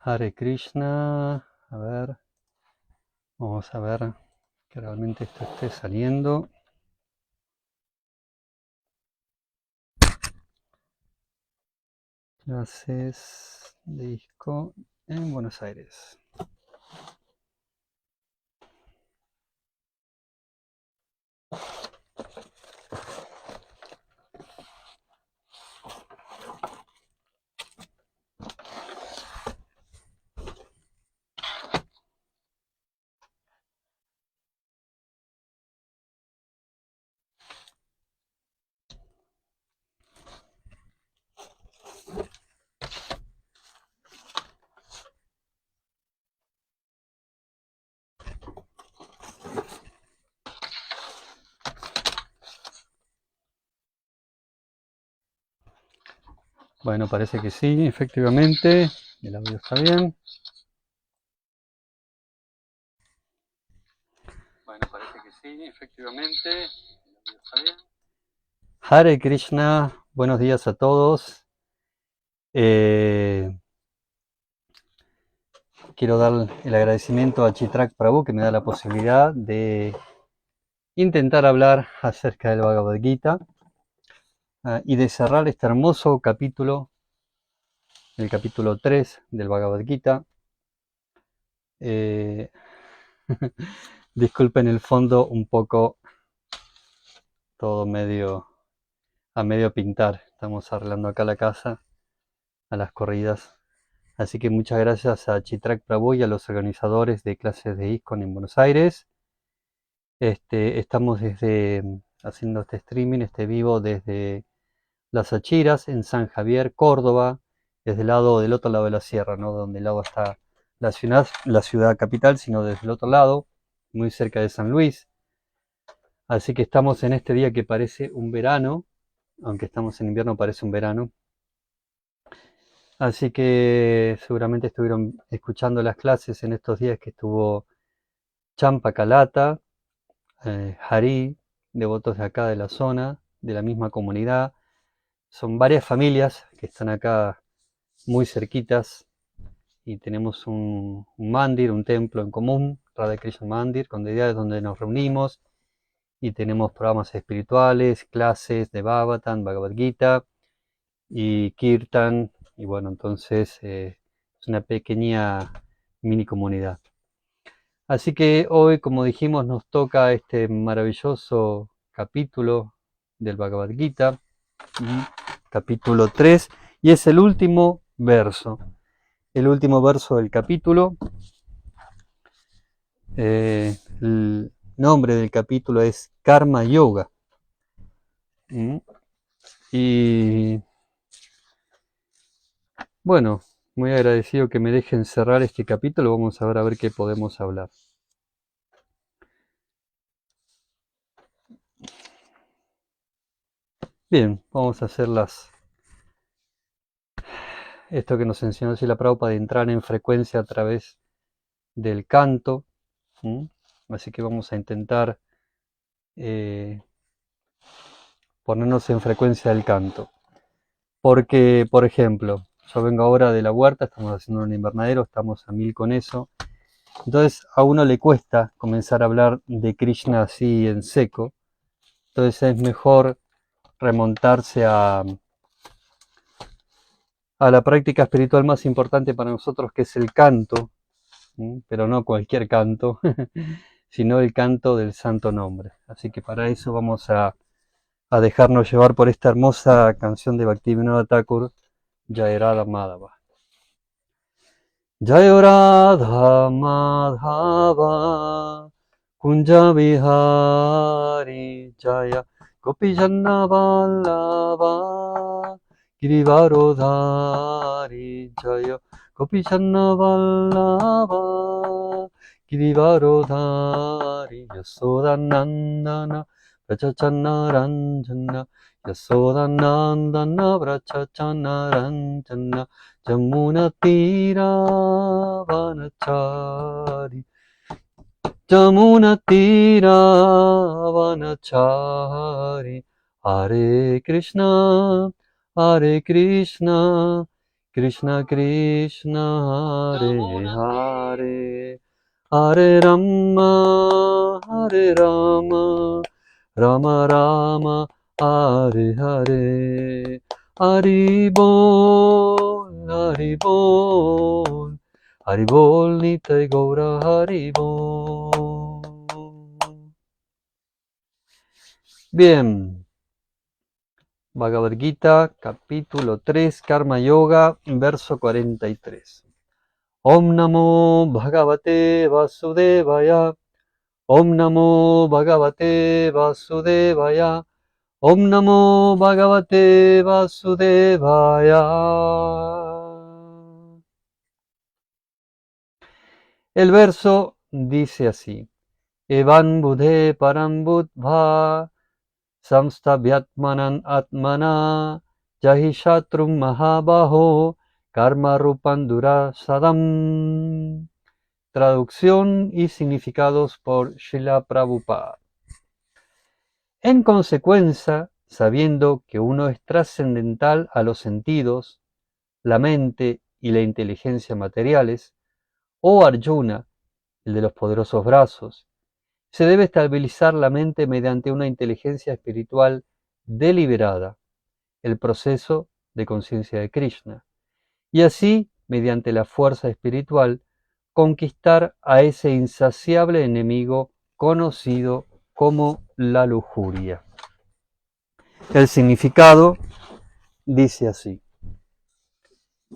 Hare Krishna. A ver, vamos a ver que realmente esto esté saliendo. Clases de disco en Buenos Aires. Bueno, parece que sí, efectivamente. El audio está bien. Bueno, parece que sí, efectivamente. El audio está bien. Hare Krishna, buenos días a todos. Quiero dar el agradecimiento a Chitrak Prabhu que me da la posibilidad de intentar hablar acerca del Bhagavad Gita y de cerrar este hermoso capítulo, el capítulo 3 del Bhagavad Gita. Eh, disculpen el fondo, un poco todo a medio pintar. Estamos arreglando acá la casa a las corridas. Así que muchas gracias a Chitrak Prabhu y a los organizadores de clases de ISKCON en Buenos Aires. Estamos haciendo este streaming, este vivo desde Las Achiras, en San Javier, Córdoba, desde del otro lado de la sierra, no donde el lado está la ciudad capital, sino desde el otro lado, muy cerca de San Luis. Así que estamos en este día que parece un verano, aunque estamos en invierno parece un verano. Así que seguramente estuvieron escuchando las clases en estos días que estuvo Champa Calata, Harí, devotos de acá de la zona, de la misma comunidad. Son varias familias que están acá muy cerquitas y tenemos un mandir, un templo en común, Radha Krishna Mandir, donde nos reunimos y tenemos programas espirituales, clases de Bhagavatam, Bhagavad Gita y Kirtan, y bueno, entonces es una pequeña mini comunidad. Así que hoy, como dijimos, nos toca este maravilloso capítulo del Bhagavad Gita, capítulo 3, y es el último verso. El último verso del capítulo. El nombre del capítulo es Karma Yoga. Y bueno, muy agradecido que me dejen cerrar este capítulo. Vamos a ver qué podemos hablar. Bien, vamos a hacer esto que nos enseñó Srila Prabhupada de entrar en frecuencia a través del canto. Así que vamos a intentar ponernos en frecuencia del canto. Porque, por ejemplo, yo vengo ahora de la huerta, estamos haciendo un invernadero, estamos a 1000 con eso. Entonces a uno le cuesta comenzar a hablar de Krishna así en seco. Entonces es mejor remontarse a la práctica espiritual más importante para nosotros, que es el canto, pero no cualquier canto, sino el canto del santo nombre. Así que para eso vamos a dejarnos llevar por esta hermosa canción de Bhaktivinoda Thakur, Jai Radha Madhava. Jai Radha Madhava Kunja Vihari Jaya Gopi Janna Vallabha Girivarodhari Jaya Gopi Janna Vallabha Girivarodhari Yasoda Nandana Vrachachana Ranjana Yasoda Nandana Vrachachana Ranjana Jamuna Tira Vanachari Jamuna Tira Vanachari Hare Krishna Krishna Krishna Hare Hare Hare Rama Rama Rama Hare Hare Hari Bol Hari Bol Hari Bol Nitai Gaura Hari Bol. Bien. Bhagavad Gita, capítulo 3, Karma Yoga, verso 43. Om Namo Bhagavate Vasudevaya. Om Namo Bhagavate Vasudevaya. Om Namo Bhagavate Vasudevaya. El verso dice así: Evan Budhe Param Budva Samstabhyatmanan Atmana Jahi Shatrum Mahabaho Karma Rupandura Sadam. Traducción y significados por Srila Prabhupada. En consecuencia, sabiendo que uno es trascendental a los sentidos, la mente y la inteligencia materiales, oh Arjuna, el de los poderosos brazos, se debe estabilizar la mente mediante una inteligencia espiritual deliberada, el proceso de conciencia de Krishna, y así, mediante la fuerza espiritual, conquistar a ese insaciable enemigo conocido como la lujuria. El significado dice así: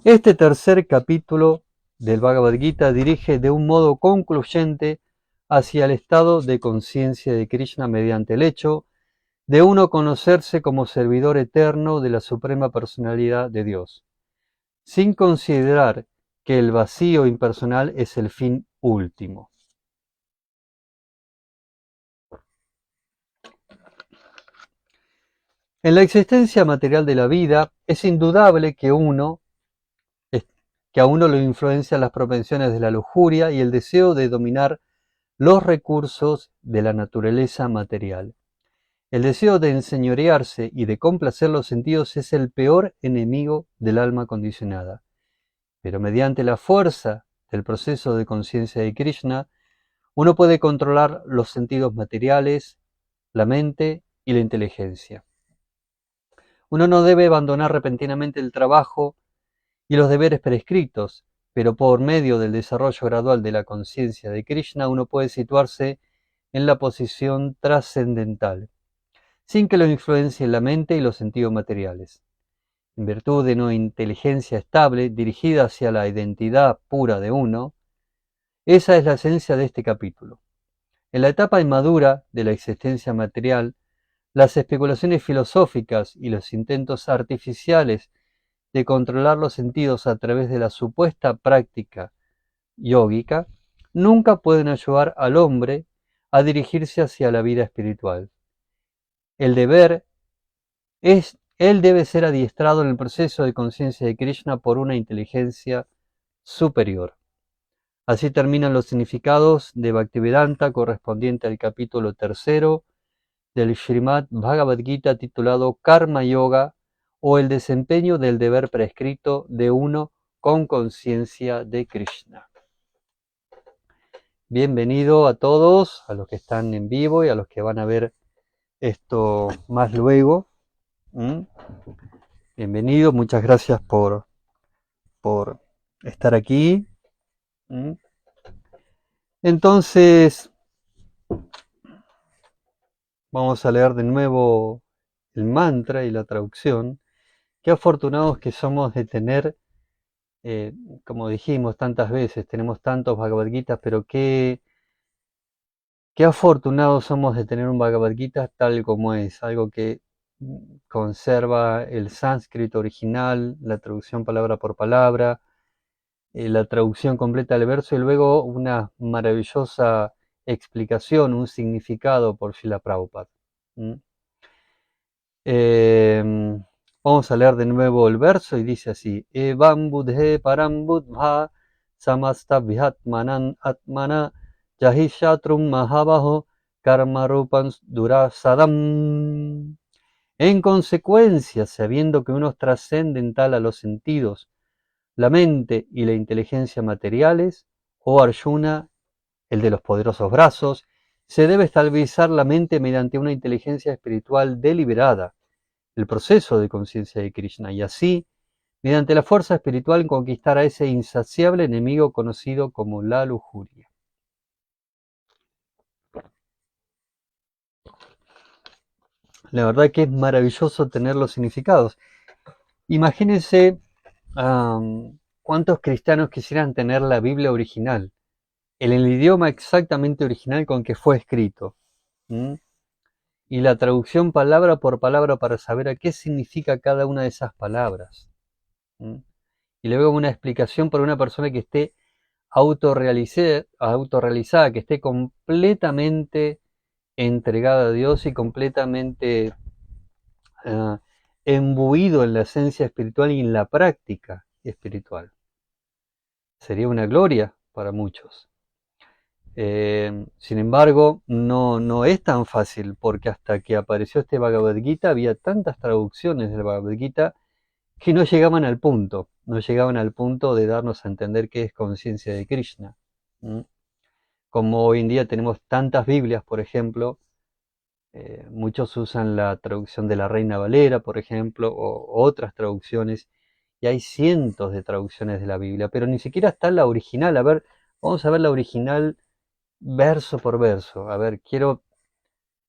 este tercer capítulo del Bhagavad Gita dirige de un modo concluyente hacia el estado de conciencia de Krishna mediante el hecho de uno conocerse como servidor eterno de la Suprema Personalidad de Dios, sin considerar que el vacío impersonal es el fin último. En la existencia material de la vida es indudable que a uno lo influencian las propensiones de la lujuria y el deseo de dominar los recursos de la naturaleza material. El deseo de enseñorearse y de complacer los sentidos es el peor enemigo del alma condicionada. Pero mediante la fuerza del proceso de conciencia de Krishna, uno puede controlar los sentidos materiales, la mente y la inteligencia. Uno no debe abandonar repentinamente el trabajo y los deberes prescritos, pero por medio del desarrollo gradual de la conciencia de Krishna uno puede situarse en la posición trascendental, sin que lo influencien la mente y los sentidos materiales. En virtud de una inteligencia estable dirigida hacia la identidad pura de uno, esa es la esencia de este capítulo. En la etapa inmadura de la existencia material, las especulaciones filosóficas y los intentos artificiales de controlar los sentidos a través de la supuesta práctica yógica nunca pueden ayudar al hombre a dirigirse hacia la vida espiritual. Él debe ser adiestrado en el proceso de conciencia de Krishna por una inteligencia superior. Así terminan los significados de Bhaktivedanta correspondiente al capítulo 3 del Srimad Bhagavad Gita titulado Karma Yoga, o el desempeño del deber prescrito de uno con conciencia de Krishna. Bienvenido a todos, a los que están en vivo y a los que van a ver esto más luego. Bienvenido, muchas gracias por estar aquí. Entonces, vamos a leer de nuevo el mantra y la traducción. Qué afortunados que somos de tener, como dijimos tantas veces, tenemos tantos Bhagavad Gitas, pero qué afortunados somos de tener un Bhagavad Gita tal como es, algo que conserva el sánscrito original, la traducción palabra por palabra, la traducción completa del verso y luego una maravillosa explicación, un significado por Srila Prabhupada. Vamos a leer de nuevo el verso y dice así: Evam budhe param budbha samastabhyatmanan atmana jahi shatrum mahabaho karma rupan durasadam. En consecuencia, sabiendo que uno es trascendental a los sentidos, la mente y la inteligencia materiales, o Arjuna, el de los poderosos brazos, se debe estabilizar la mente mediante una inteligencia espiritual deliberada, el proceso de conciencia de Krishna, y así, mediante la fuerza espiritual, conquistar a ese insaciable enemigo conocido como la lujuria. La verdad que es maravilloso tener los significados. Imagínense cuántos cristianos quisieran tener la Biblia original, en el idioma exactamente original con que fue escrito. ¿M? Y la traducción palabra por palabra para saber a qué significa cada una de esas palabras. ¿M? Y luego una explicación para una persona que esté autorrealizada, que esté completamente entregada a Dios y completamente embuido en la esencia espiritual y en la práctica espiritual. Sería una gloria para muchos. Sin embargo, no es tan fácil, porque hasta que apareció este Bhagavad Gita había tantas traducciones del Bhagavad Gita que no llegaban al punto, de darnos a entender qué es conciencia de Krishna. Como hoy en día tenemos tantas Biblias, por ejemplo, muchos usan la traducción de la Reina Valera, por ejemplo, o otras traducciones, y hay cientos de traducciones de la Biblia, pero ni siquiera está la original. A ver, vamos a ver la original verso por verso. A ver,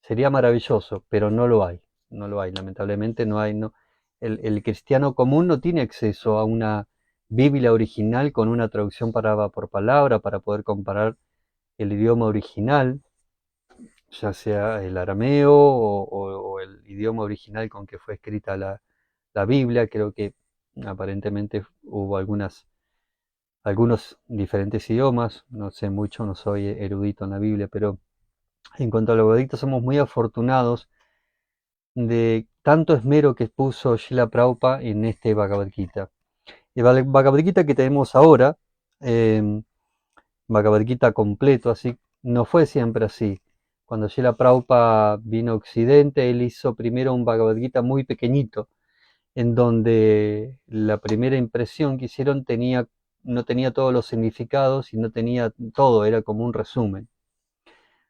sería maravilloso, pero no lo hay, lamentablemente no hay. No, el cristiano común no tiene acceso a una Biblia original con una traducción palabra por palabra para poder comparar el idioma original, ya sea el arameo o el idioma original con que fue escrita la Biblia. Creo que aparentemente hubo algunos diferentes idiomas, no sé mucho, no soy erudito en la Biblia, pero en cuanto a los Bhagavad somos muy afortunados de tanto esmero que puso Srila Prabhupada en este Bhagavad Gita. El Bhagavad Gita que tenemos ahora, Bhagavad Gita completo, así, no fue siempre así. Cuando Srila Prabhupada vino a Occidente, él hizo primero un Bhagavad Gita muy pequeñito, en donde la primera impresión que hicieron no tenía todos los significados y no tenía todo, era como un resumen.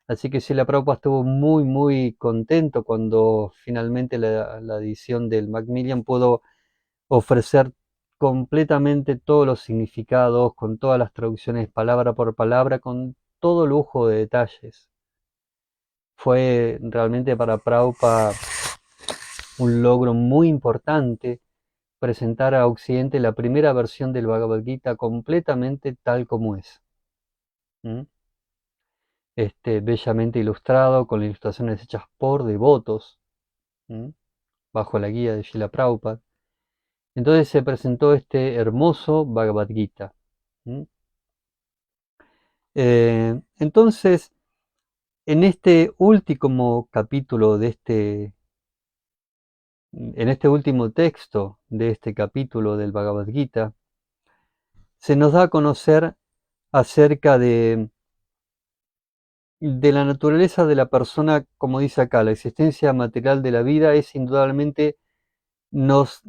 Así que Srila Prabhupada estuvo muy, muy contento cuando finalmente la edición del Macmillan pudo ofrecer completamente todos los significados, con todas las traducciones palabra por palabra, con todo lujo de detalles. Fue realmente para Prabhupada un logro muy importante presentar a Occidente la primera versión del Bhagavad Gita completamente tal como es. Bellamente ilustrado, con ilustraciones hechas por devotos, bajo la guía de Srila Prabhupada. Entonces se presentó este hermoso Bhagavad Gita. Entonces, en este último capítulo en este último texto de este capítulo del Bhagavad Gita, se nos da a conocer acerca de la naturaleza de la persona. Como dice acá, la existencia material de la vida es indudablemente, nos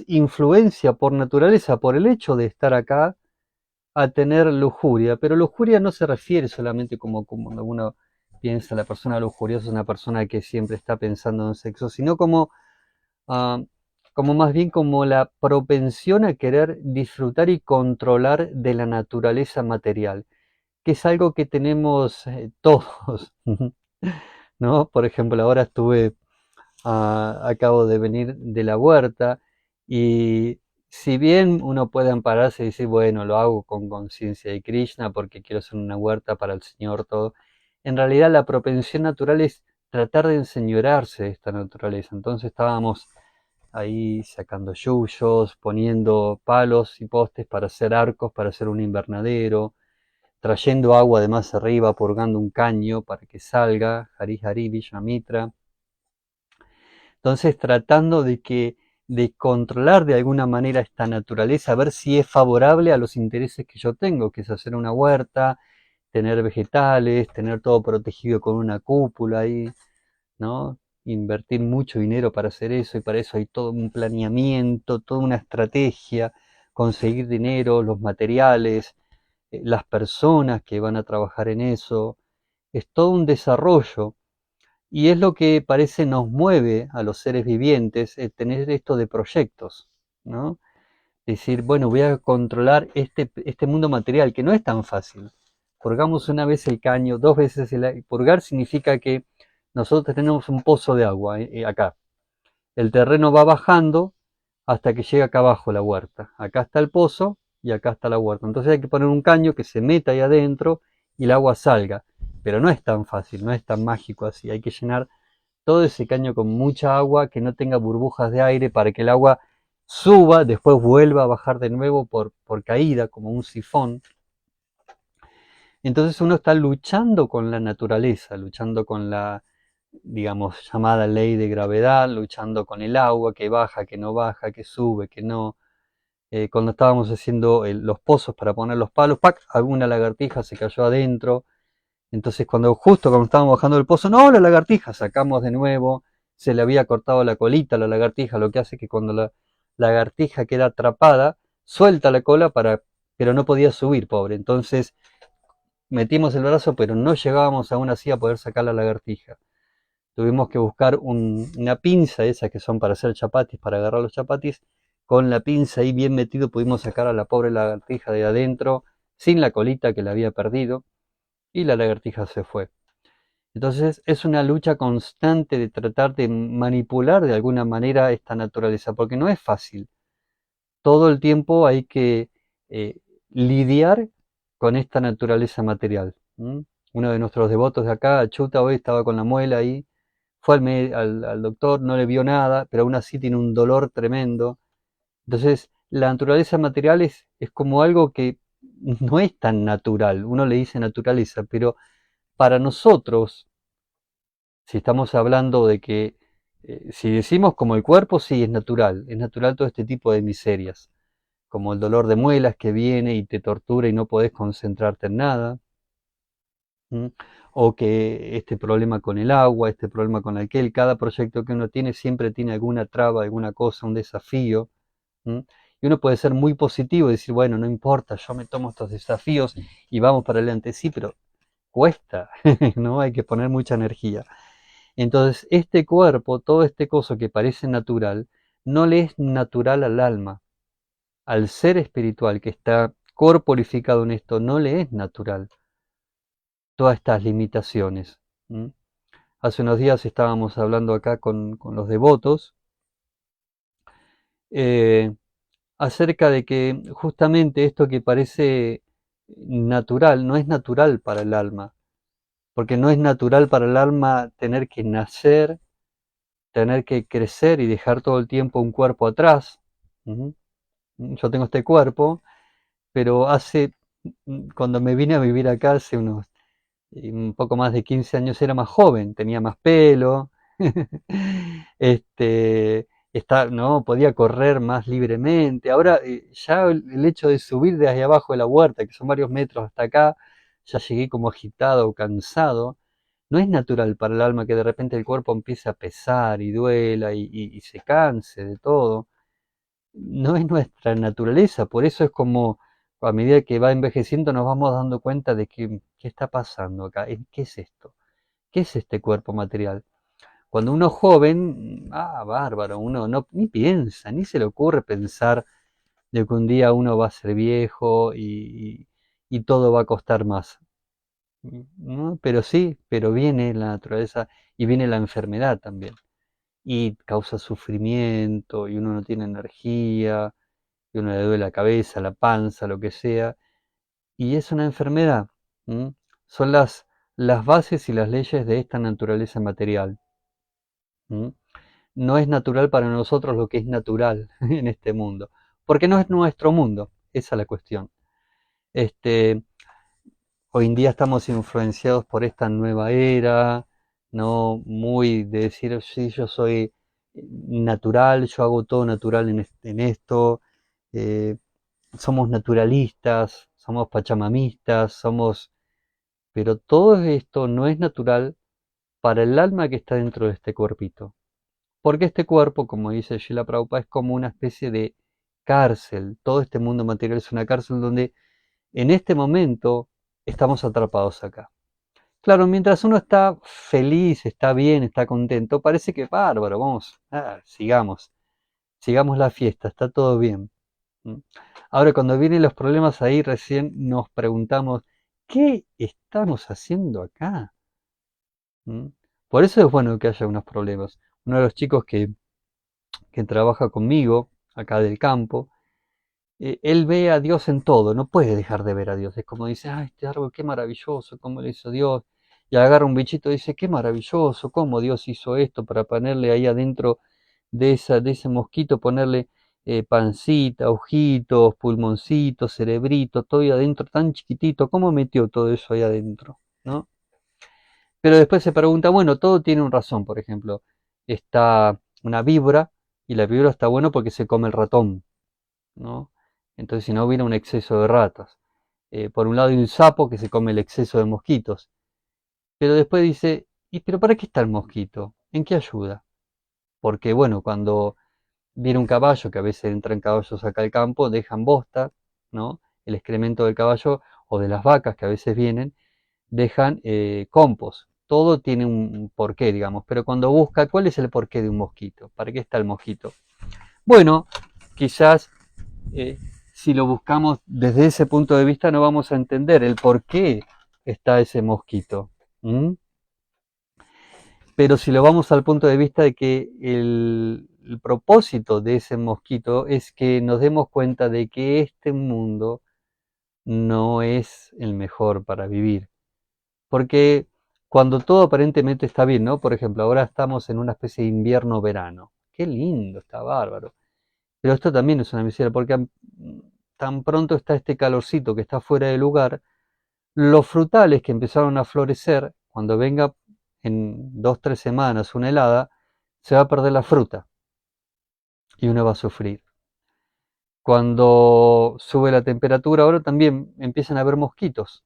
influencia por naturaleza, por el hecho de estar acá, a tener lujuria. Pero lujuria no se refiere solamente como uno piensa, la persona lujuriosa es una persona que siempre está pensando en sexo, sino como más bien como la propensión a querer disfrutar y controlar de la naturaleza material, que es algo que tenemos todos, ¿no? Por ejemplo, ahora acabo de venir de la huerta, y si bien uno puede ampararse y decir, bueno, lo hago con conciencia de Krishna porque quiero hacer una huerta para el Señor, todo, en realidad la propensión natural es tratar de enseñorarse de esta naturaleza. Entonces estábamos ahí sacando yuyos, poniendo palos y postes para hacer arcos, para hacer un invernadero, trayendo agua de más arriba, purgando un caño para que salga, Hari Hari Vishwamitra. Entonces tratando de controlar de alguna manera esta naturaleza, a ver si es favorable a los intereses que yo tengo, que es hacer una huerta, tener vegetales, tener todo protegido con una cúpula ahí, ¿no? Invertir mucho dinero para hacer eso, y para eso hay todo un planeamiento, toda una estrategia, conseguir dinero, los materiales, las personas que van a trabajar en eso. Es todo un desarrollo y es lo que parece nos mueve a los seres vivientes, tener esto de proyectos, ¿no? Decir, bueno, voy a controlar este mundo material, que no es tan fácil. Purgamos una vez el caño, dos veces purgar significa que nosotros tenemos un pozo de agua acá. El terreno va bajando hasta que llega acá abajo la huerta. Acá está el pozo y acá está la huerta. Entonces hay que poner un caño que se meta ahí adentro y el agua salga. Pero no es tan fácil, no es tan mágico así. Hay que llenar todo ese caño con mucha agua, que no tenga burbujas de aire para que el agua suba, después vuelva a bajar de nuevo por caída, como un sifón. Entonces uno está luchando con la naturaleza, luchando con la, digamos, llamada ley de gravedad, luchando con el agua que baja, que no baja, que sube, que no. Cuando estábamos haciendo los pozos para poner los palos, ¡pac! Alguna lagartija se cayó adentro. Entonces justo cuando estábamos bajando el pozo, no, la lagartija, sacamos de nuevo, se le había cortado la colita a la lagartija, lo que hace que cuando la lagartija queda atrapada, suelta la cola pero no podía subir, pobre. Entonces metimos el brazo, pero no llegábamos aún así a poder sacar la lagartija. Tuvimos que buscar una pinza, esas que son para hacer chapatis, para agarrar los chapatis. Con la pinza ahí bien metido pudimos sacar a la pobre lagartija de adentro, sin la colita que la había perdido, y la lagartija se fue. Entonces es una lucha constante de tratar de manipular de alguna manera esta naturaleza, porque no es fácil. Todo el tiempo hay que eh, lidiar con esta naturaleza material. Uno de nuestros devotos de acá, Chuta, hoy estaba con la muela ahí, fue al doctor, no le vio nada, pero aún así tiene un dolor tremendo. Entonces, la naturaleza material es como algo que no es tan natural. Uno le dice naturaleza, pero para nosotros, si estamos hablando de que, si decimos como el cuerpo, sí, es natural todo este tipo de miserias, como el dolor de muelas que viene y te tortura y no podés concentrarte en nada, ¿m? O que este problema con el agua, este problema con aquel, cada proyecto que uno tiene siempre tiene alguna traba, alguna cosa, un desafío, ¿m? Y uno puede ser muy positivo y decir, bueno, no importa, yo me tomo estos desafíos y vamos para adelante, sí, pero cuesta, ¿no? Hay que poner mucha energía. Entonces, este cuerpo, todo este coso que parece natural, no le es natural al alma, al ser espiritual que está corporificado en esto, no le es natural todas estas limitaciones. ¿M? Hace unos días estábamos hablando acá con los devotos eh, acerca de que justamente esto que parece natural no es natural para el alma, porque no es natural para el alma tener que nacer, tener que crecer y dejar todo el tiempo un cuerpo atrás. Ujú. Yo tengo este cuerpo, pero cuando me vine a vivir acá hace un poco más de 15 años, era más joven, tenía más pelo, no, podía correr más libremente. Ahora ya el hecho de subir desde ahí abajo de la huerta, que son varios metros hasta acá, ya llegué como agitado, cansado. No es natural para el alma que de repente el cuerpo empiece a pesar y duela y se canse de todo. No es nuestra naturaleza, por eso es como a medida que va envejeciendo nos vamos dando cuenta de que, qué está pasando acá, qué es esto, qué es este cuerpo material. Cuando uno es joven, bárbaro, uno no, ni piensa, ni se le ocurre pensar de que un día uno va a ser viejo y todo va a costar más. ¿No? Pero sí, pero viene la naturaleza y viene la enfermedad también. Y causa sufrimiento y uno no tiene energía y uno le duele la cabeza, la panza, lo que sea. Y es una enfermedad. ¿M? Son las bases y las leyes de esta naturaleza material. ¿M? No es natural para nosotros lo que es natural en este mundo, porque no es nuestro mundo, esa es la cuestión. Este, Hoy en día estamos influenciados por esta nueva era, ¿no? Muy de decir, sí, yo soy natural, yo hago todo natural en esto, eh, somos naturalistas, somos pachamamistas, pero todo esto no es natural para el alma que está dentro de este cuerpito. Porque este cuerpo, como dice Srila Prabhupada, es como una especie de cárcel. Todo este mundo material es una cárcel donde en este momento estamos atrapados acá. Claro, mientras uno está feliz, está bien, está contento, parece que bárbaro, vamos, sigamos la fiesta, está todo bien. ¿Mm? Ahora, cuando vienen los problemas ahí, recién nos preguntamos, ¿qué estamos haciendo acá? ¿Mm? Por eso es bueno que haya unos problemas. Uno de los chicos que trabaja conmigo, acá del campo, él ve a Dios en todo, no puede dejar de ver a Dios. Es como dice, ah, este árbol, qué maravilloso, cómo lo hizo Dios. Y agarra un bichito y dice, qué maravilloso, cómo Dios hizo esto para ponerle ahí adentro de ese mosquito, ponerle pancita, ojitos, pulmoncitos, cerebrito, todo ahí adentro tan chiquitito, ¿cómo metió todo eso ahí adentro? ¿No? Pero después se pregunta, bueno, todo tiene un razón, por ejemplo, está una víbora y la víbora está bueno porque se come el ratón, ¿no? Entonces si no hubiera un exceso de ratas. Por un lado hay un sapo que se come el exceso de mosquitos. Pero después dice, ¿y pero para qué está el mosquito? ¿En qué ayuda? Porque bueno, cuando viene un caballo, que a veces entran caballos acá al campo, dejan bosta, ¿no? El excremento del caballo o de las vacas que a veces vienen, dejan compost. Todo tiene un porqué, digamos, pero cuando busca, ¿cuál es el porqué de un mosquito? ¿Para qué está el mosquito? Bueno, quizás eh, si lo buscamos desde ese punto de vista no vamos a entender el por qué está ese mosquito. ¿Mm? Pero si lo vamos al punto de vista de que el propósito de ese mosquito es que nos demos cuenta de que este mundo no es el mejor para vivir. Porque cuando todo aparentemente está bien, ¿no? Por ejemplo, ahora estamos en una especie de invierno-verano. Qué lindo, está bárbaro. Pero esto también es una miseria, porque tan pronto está este calorcito que está fuera de lugar, los frutales que empezaron a florecer, cuando venga en 2, 3 semanas una helada, se va a perder la fruta y uno va a sufrir. Cuando sube la temperatura, ahora también empiezan a haber mosquitos.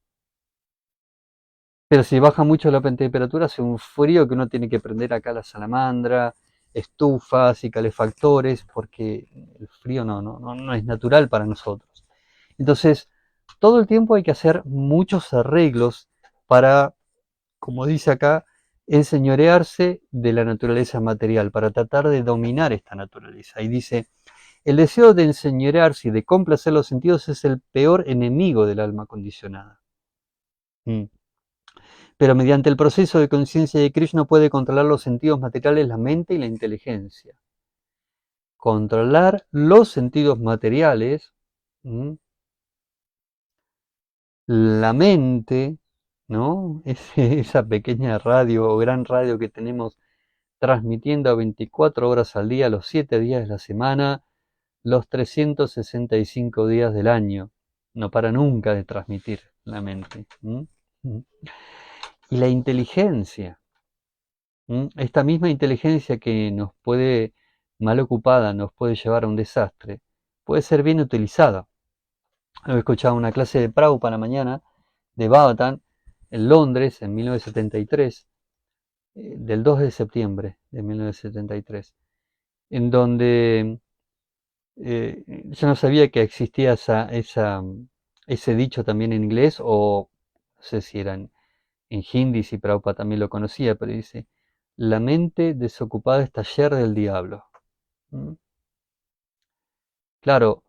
Pero si baja mucho la temperatura, hace un frío que uno tiene que prender acá la salamandra, estufas y calefactores, porque el frío no es natural para nosotros. Entonces, todo el tiempo hay que hacer muchos arreglos para, como dice acá, enseñorearse de la naturaleza material, para tratar de dominar esta naturaleza. Y dice, el deseo de enseñorearse y de complacer los sentidos es el peor enemigo del alma condicionada. Mm. Pero mediante el proceso de conciencia de Krishna puede controlar los sentidos materiales, la mente y la inteligencia. Controlar los sentidos materiales, la mente, ¿no? Esa pequeña radio o gran radio que tenemos transmitiendo a 24 horas al día, los 7 días de la semana, los 365 días del año. No para nunca de transmitir la mente. Y la inteligencia. Esta misma inteligencia que nos puede, mal ocupada, nos puede llevar a un desastre, puede ser bien utilizada. He escuchado una clase de Prabhupada la mañana de Bhavatan en Londres en 1973, del 2 de septiembre de 1973, en donde yo no sabía que existía ese dicho también en inglés, o no sé si era en hindi, si Prabhupada también lo conocía, pero dice, la mente desocupada es taller del diablo. ¿Mm? Claro,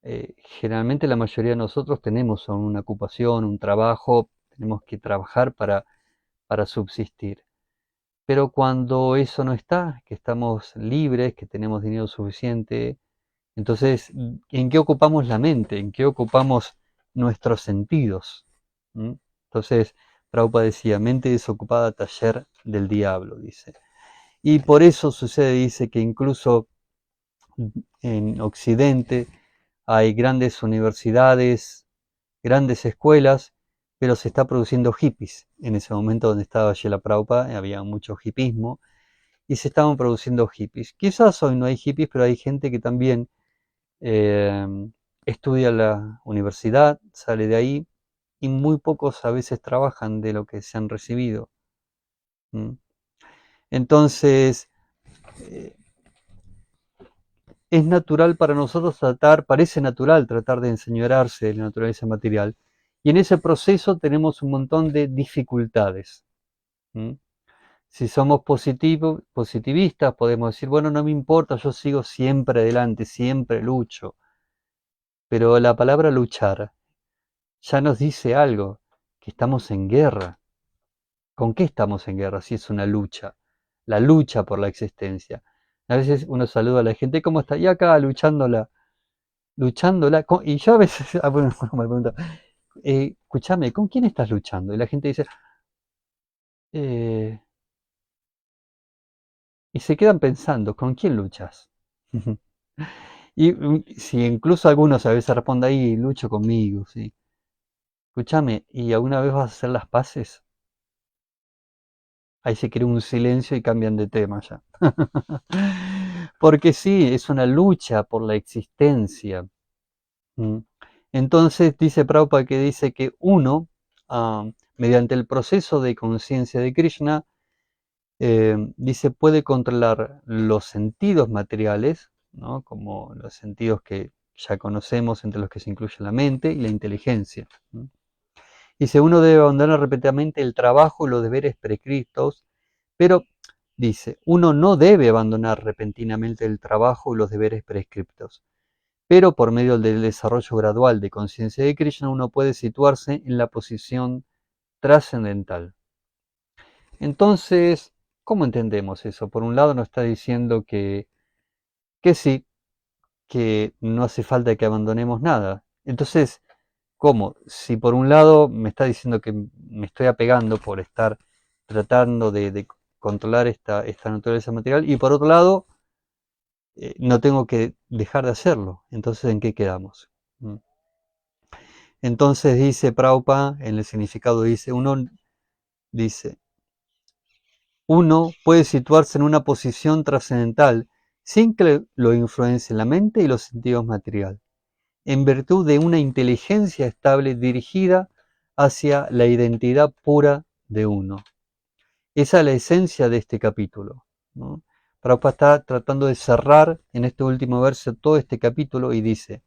generalmente la mayoría de nosotros tenemos una ocupación, un trabajo, tenemos que trabajar para subsistir. Pero cuando eso no está, que estamos libres, que tenemos dinero suficiente, entonces, ¿en qué ocupamos la mente? ¿En qué ocupamos nuestros sentidos? ¿Mm? Entonces, Prabhupada decía, mente desocupada, taller del diablo, dice. Y por eso sucede, dice, que incluso en Occidente hay grandes universidades, grandes escuelas, pero se está produciendo hippies. En ese momento donde estaba Srila Prabhupada había mucho hippismo y se estaban produciendo hippies. Quizás hoy no hay hippies, pero hay gente que también eh, estudia la universidad, sale de ahí y muy pocos a veces trabajan de lo que se han recibido. ¿Mm? Entonces, eh, es natural para nosotros tratar, parece natural tratar de enseñorearse de la naturaleza material, y en ese proceso tenemos un montón de dificultades. ¿Mm? Si somos positivistas, podemos decir, bueno, no me importa, yo sigo siempre adelante, siempre lucho. Pero la palabra luchar ya nos dice algo, que estamos en guerra. ¿Con qué estamos en guerra si es una lucha? La lucha por la existencia. A veces uno saluda a la gente, ¿cómo está? Y acá luchándola. Y yo a veces, bueno, me pregunta, escúchame, ¿con quién estás luchando? Y la gente dice, eh, y se quedan pensando, ¿con quién luchas? Y si incluso algunos a veces responden ahí, lucho conmigo, sí. Escúchame, ¿y alguna vez vas a hacer las paces? Ahí se crea un silencio y cambian de tema ya. Porque sí, es una lucha por la existencia. ¿Mm? Entonces dice Prabhupada que dice que uno, mediante el proceso de conciencia de Krishna, dice puede controlar los sentidos materiales, ¿no? Como los sentidos que ya conocemos, entre los que se incluye la mente y la inteligencia. ¿Mm? Dice, uno debe abandonar repetidamente el trabajo y los deberes prescritos, pero dice, uno no debe abandonar repentinamente el trabajo y los deberes prescriptos, pero por medio del desarrollo gradual de conciencia de Krishna uno puede situarse en la posición trascendental. Entonces, ¿cómo entendemos eso? Por un lado nos está diciendo que sí, que no hace falta que abandonemos nada. Entonces, ¿cómo? Si por un lado me está diciendo que me estoy apegando por estar tratando de controlar esta naturaleza material, y por otro lado, no tengo que dejar de hacerlo. Entonces, ¿en qué quedamos? ¿Mm? Entonces dice Prabhupada, en el significado dice, uno puede situarse en una posición trascendental sin que lo influencie la mente y los sentidos materiales, en virtud de una inteligencia estable dirigida hacia la identidad pura de uno. Esa es la esencia de este capítulo, ¿no? Prabhupada está tratando de cerrar en este último verso todo este capítulo y dice,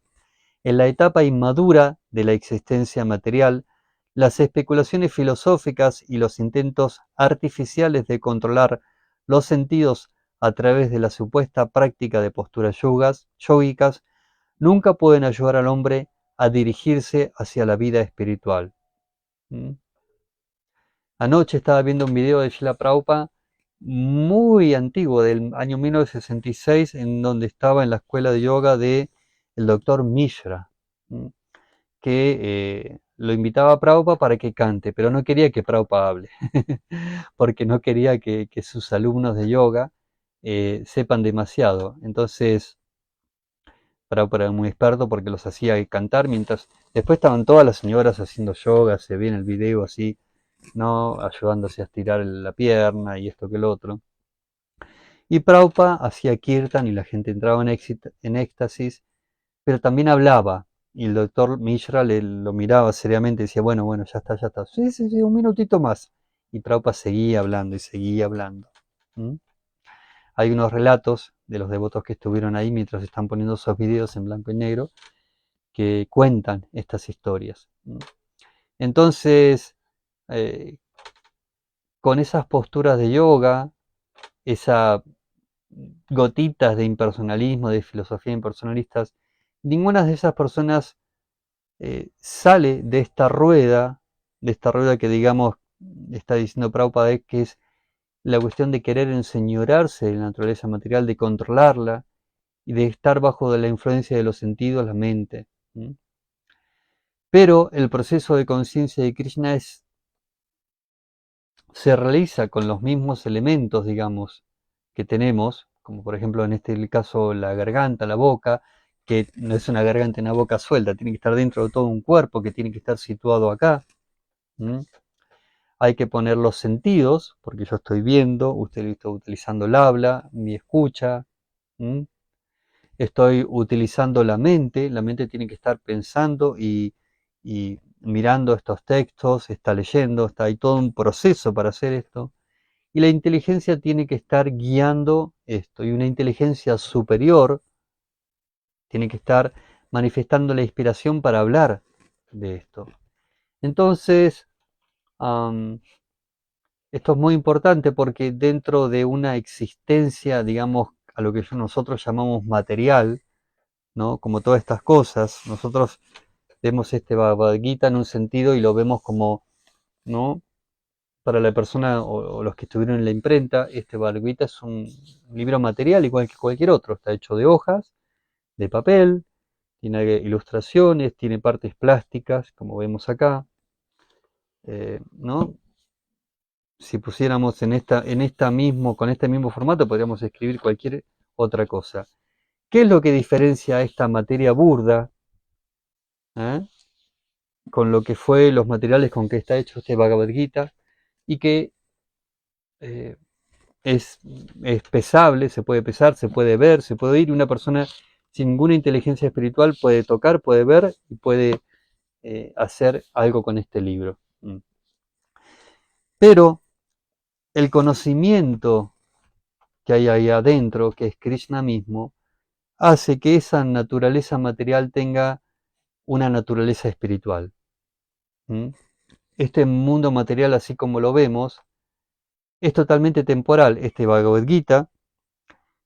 en la etapa inmadura de la existencia material, las especulaciones filosóficas y los intentos artificiales de controlar los sentidos a través de la supuesta práctica de posturas yógicas nunca pueden ayudar al hombre a dirigirse hacia la vida espiritual. ¿Mm? Anoche estaba viendo un video de Srila Prabhupada muy antiguo, del año 1966, en donde estaba en la escuela de yoga de el doctor Mishra, que lo invitaba a Prabhupada para que cante, pero no quería que Prabhupada hable, porque no quería que sus alumnos de yoga sepan demasiado. Entonces, Prabhupada era muy experto porque los hacía cantar, mientras después estaban todas las señoras haciendo yoga, se ve en el video así, ¿no? Ayudándose a estirar la pierna y esto que lo otro. Y Prabhupada hacía kirtan y la gente entraba en éxtasis, pero también hablaba. Y el doctor Mishra lo miraba seriamente y decía, bueno, bueno, ya está, ya está. Sí, sí, sí, un minutito más. Y Prabhupada seguía hablando y seguía hablando. ¿Mm? Hay unos relatos de los devotos que estuvieron ahí mientras están poniendo esos videos en blanco y negro que cuentan estas historias. ¿Mm? Entonces, eh, con esas posturas de yoga, esas gotitas de impersonalismo, de filosofía impersonalistas, ninguna de esas personas sale de esta rueda que digamos está diciendo Prabhupada, que es la cuestión de querer enseñorearse de la naturaleza material, de controlarla y de estar bajo de la influencia de los sentidos, la mente. ¿Sí? Pero el proceso de conciencia de Krishna se realiza con los mismos elementos, digamos, que tenemos, como por ejemplo en este caso la garganta, la boca, que no es una garganta y una boca suelta, tiene que estar dentro de todo un cuerpo, que tiene que estar situado acá. ¿Mm? Hay que poner los sentidos, porque yo estoy viendo, usted está utilizando el habla, mi escucha. ¿Mm? Estoy utilizando la mente tiene que estar pensando y mirando estos textos, está leyendo, hay todo un proceso para hacer esto. Y la inteligencia tiene que estar guiando esto. Y una inteligencia superior tiene que estar manifestando la inspiración para hablar de esto. Entonces, esto es muy importante porque dentro de una existencia, digamos, a lo que nosotros llamamos material, ¿no? Como todas estas cosas, nosotros vemos este Bhagavad Gita en un sentido y lo vemos como, ¿no? Para la persona o los que estuvieron en la imprenta, este Bhagavad Gita es un libro material igual que cualquier otro, está hecho de hojas, de papel, tiene ilustraciones, tiene partes plásticas, como vemos acá, ¿no? Si pusiéramos con este mismo formato, podríamos escribir cualquier otra cosa. ¿Qué es lo que diferencia esta materia burda con lo que fue los materiales con que está hecho este Bhagavad Gita? Y que eh, es, es pesable, se puede pesar, se puede ver, se puede oír, y una persona sin ninguna inteligencia espiritual puede tocar, puede ver y puede hacer algo con este libro. Pero el conocimiento que hay ahí adentro, que es Krishna mismo, hace que esa naturaleza material tenga una naturaleza espiritual. Este mundo material, así como lo vemos, es totalmente temporal. Este Bhagavad Gita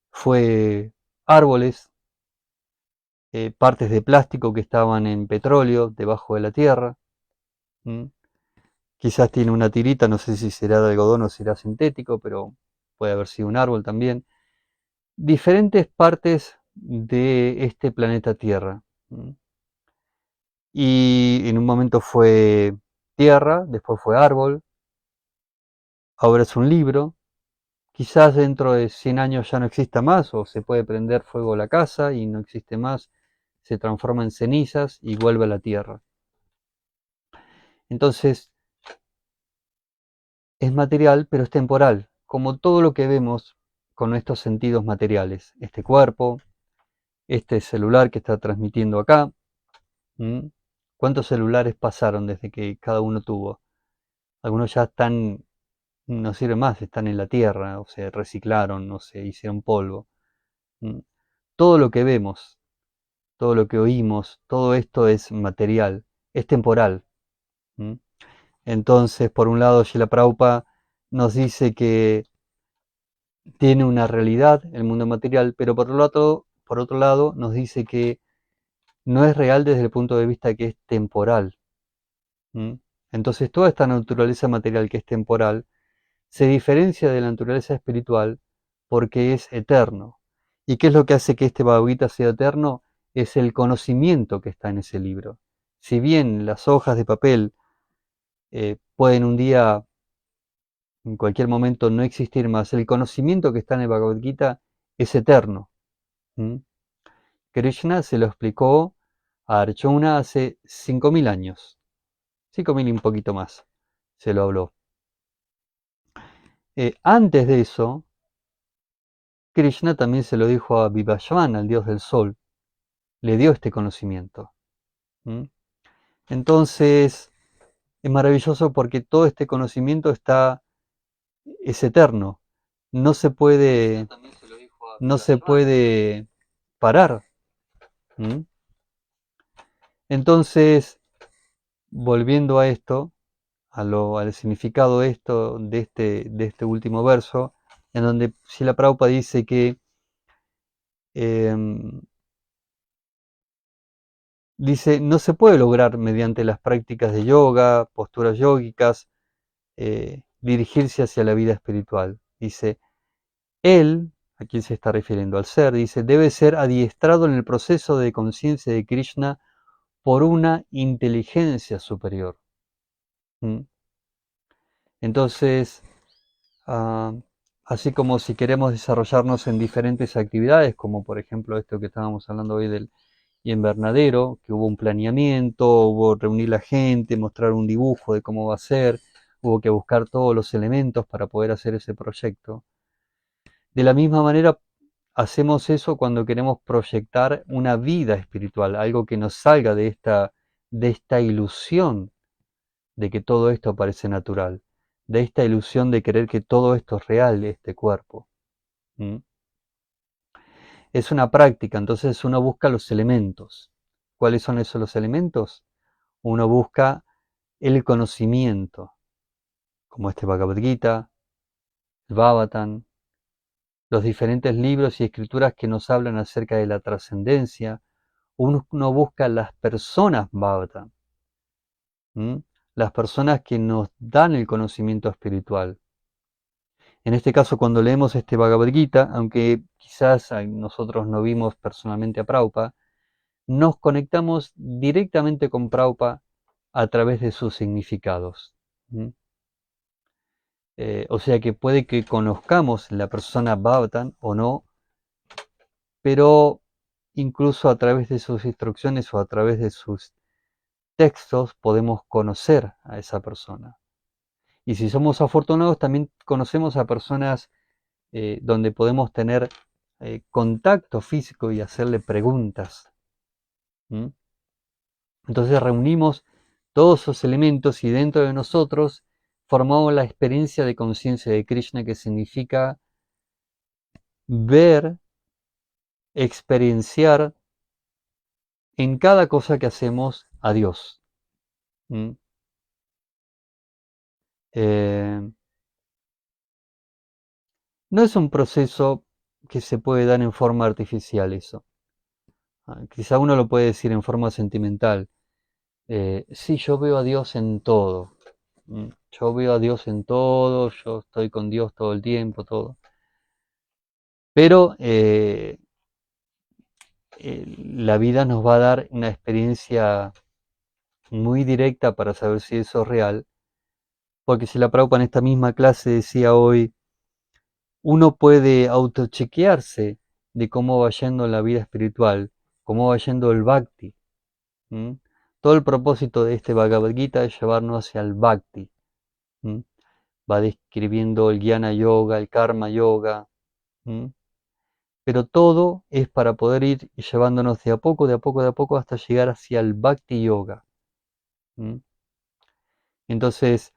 fue árboles, partes de plástico que estaban en petróleo debajo de la tierra. Quizás tiene una tirita, no sé si será de algodón o será sintético, pero puede haber sido un árbol también. Diferentes partes de este planeta Tierra. Y en un momento fue tierra, después fue árbol, ahora es un libro. Quizás dentro de 100 años ya no exista más, o se puede prender fuego la casa y no existe más, se transforma en cenizas y vuelve a la tierra. Entonces, es material, pero es temporal, como todo lo que vemos con estos sentidos materiales. Este cuerpo, este celular que está transmitiendo acá. ¿Cuántos celulares pasaron desde que cada uno tuvo? Algunos ya están, no sirven más, están en la tierra, o se reciclaron, o se hicieron polvo. Todo lo que vemos, todo lo que oímos, todo esto es material, es temporal. Entonces, por un lado, Srila Prabhupada nos dice que tiene una realidad el mundo material, pero por otro lado nos dice que no es real desde el punto de vista que es temporal. Entonces toda esta naturaleza material que es temporal se diferencia de la naturaleza espiritual porque es eterno. ¿Y qué es lo que hace que este Bhagavad Gita sea eterno? Es el conocimiento que está en ese libro. Si bien las hojas de papel pueden un día, en cualquier momento, no existir más, el conocimiento que está en el Bhagavad Gita es eterno. Krishna se lo explicó a Arjuna hace 5.000 años. 5.000 y un poquito más se lo habló. Antes de eso, Krishna también se lo dijo a Vivasvana, al dios del sol. Le dio este conocimiento. Entonces, es maravilloso porque todo este conocimiento es eterno. No se puede, no se puede parar. Entonces, volviendo a esto, al significado de este último verso, en donde Srila Prabhupada dice que dice, no se puede lograr mediante las prácticas de yoga, posturas yógicas, dirigirse hacia la vida espiritual. Dice, él, ¿a quién se está refiriendo? Al ser, dice, debe ser adiestrado en el proceso de conciencia de Krishna por una inteligencia superior. Entonces, así como si queremos desarrollarnos en diferentes actividades, como por ejemplo esto que estábamos hablando hoy del invernadero, que hubo un planeamiento, hubo reunir la gente, mostrar un dibujo de cómo va a ser, hubo que buscar todos los elementos para poder hacer ese proyecto. De la misma manera, hacemos eso cuando queremos proyectar una vida espiritual, algo que nos salga de esta ilusión de que todo esto parece natural, de esta ilusión de creer que todo esto es real, este cuerpo. Es una práctica, entonces uno busca los elementos. ¿Cuáles son esos los elementos? Uno busca el conocimiento, como este Bhagavad Gita, el Bhagavatam, los diferentes libros y escrituras que nos hablan acerca de la trascendencia. Uno busca las personas Bhagavatam, las personas que nos dan el conocimiento espiritual. En este caso, cuando leemos este Bhagavad Gita, aunque quizás nosotros no vimos personalmente a Prabhupada, nos conectamos directamente con Prabhupada a través de sus significados. O sea que puede que conozcamos la persona Bhagavatam o no, pero incluso a través de sus instrucciones o a través de sus textos podemos conocer a esa persona. Y si somos afortunados, también conocemos a personas donde podemos tener contacto físico y hacerle preguntas. Entonces reunimos todos esos elementos y dentro de nosotros formamos la experiencia de conciencia de Krishna, que significa ver, experienciar en cada cosa que hacemos a Dios. No es un proceso que se puede dar en forma artificial eso. Quizá uno lo puede decir en forma sentimental. Sí, yo veo a Dios en todo. Yo veo a Dios en todo, yo estoy con Dios todo el tiempo, todo. Pero la vida nos va a dar una experiencia muy directa para saber si eso es real. Porque si la Prabhupada en esta misma clase decía hoy, uno puede autochequearse de cómo va yendo la vida espiritual, cómo va yendo el bhakti. Todo el propósito de este Bhagavad Gita es llevarnos hacia el bhakti. Va describiendo el jnana yoga, el karma yoga, pero todo es para poder ir llevándonos de a poco, de a poco, de a poco, hasta llegar hacia el bhakti yoga. Entonces,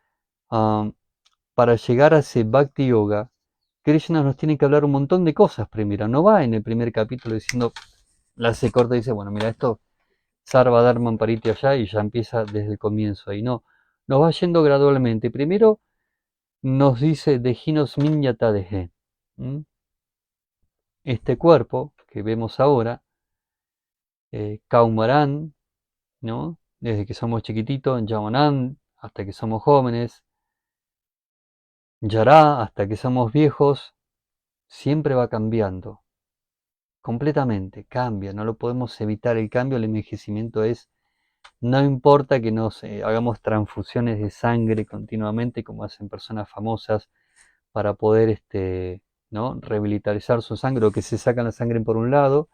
para llegar a ese bhakti yoga, Krishna nos tiene que hablar un montón de cosas primero. No va en el primer capítulo diciendo, la hace corta y dice, bueno, mira, esto Sarva Dharma Pariti allá, y ya empieza desde el comienzo ahí. No, nos va yendo gradualmente. Primero nos dice Dejinos Minyata Deje. Este cuerpo que vemos ahora, Kaumaran, ¿no? Desde que somos chiquititos, Yamanán, hasta que somos jóvenes, Yara, hasta que somos viejos, siempre va cambiando. Completamente, cambia, no lo podemos evitar el cambio, el envejecimiento es, no importa que nos hagamos transfusiones de sangre continuamente como hacen personas famosas para poder ¿no? revitalizar su sangre, o que se sacan la sangre por un lado,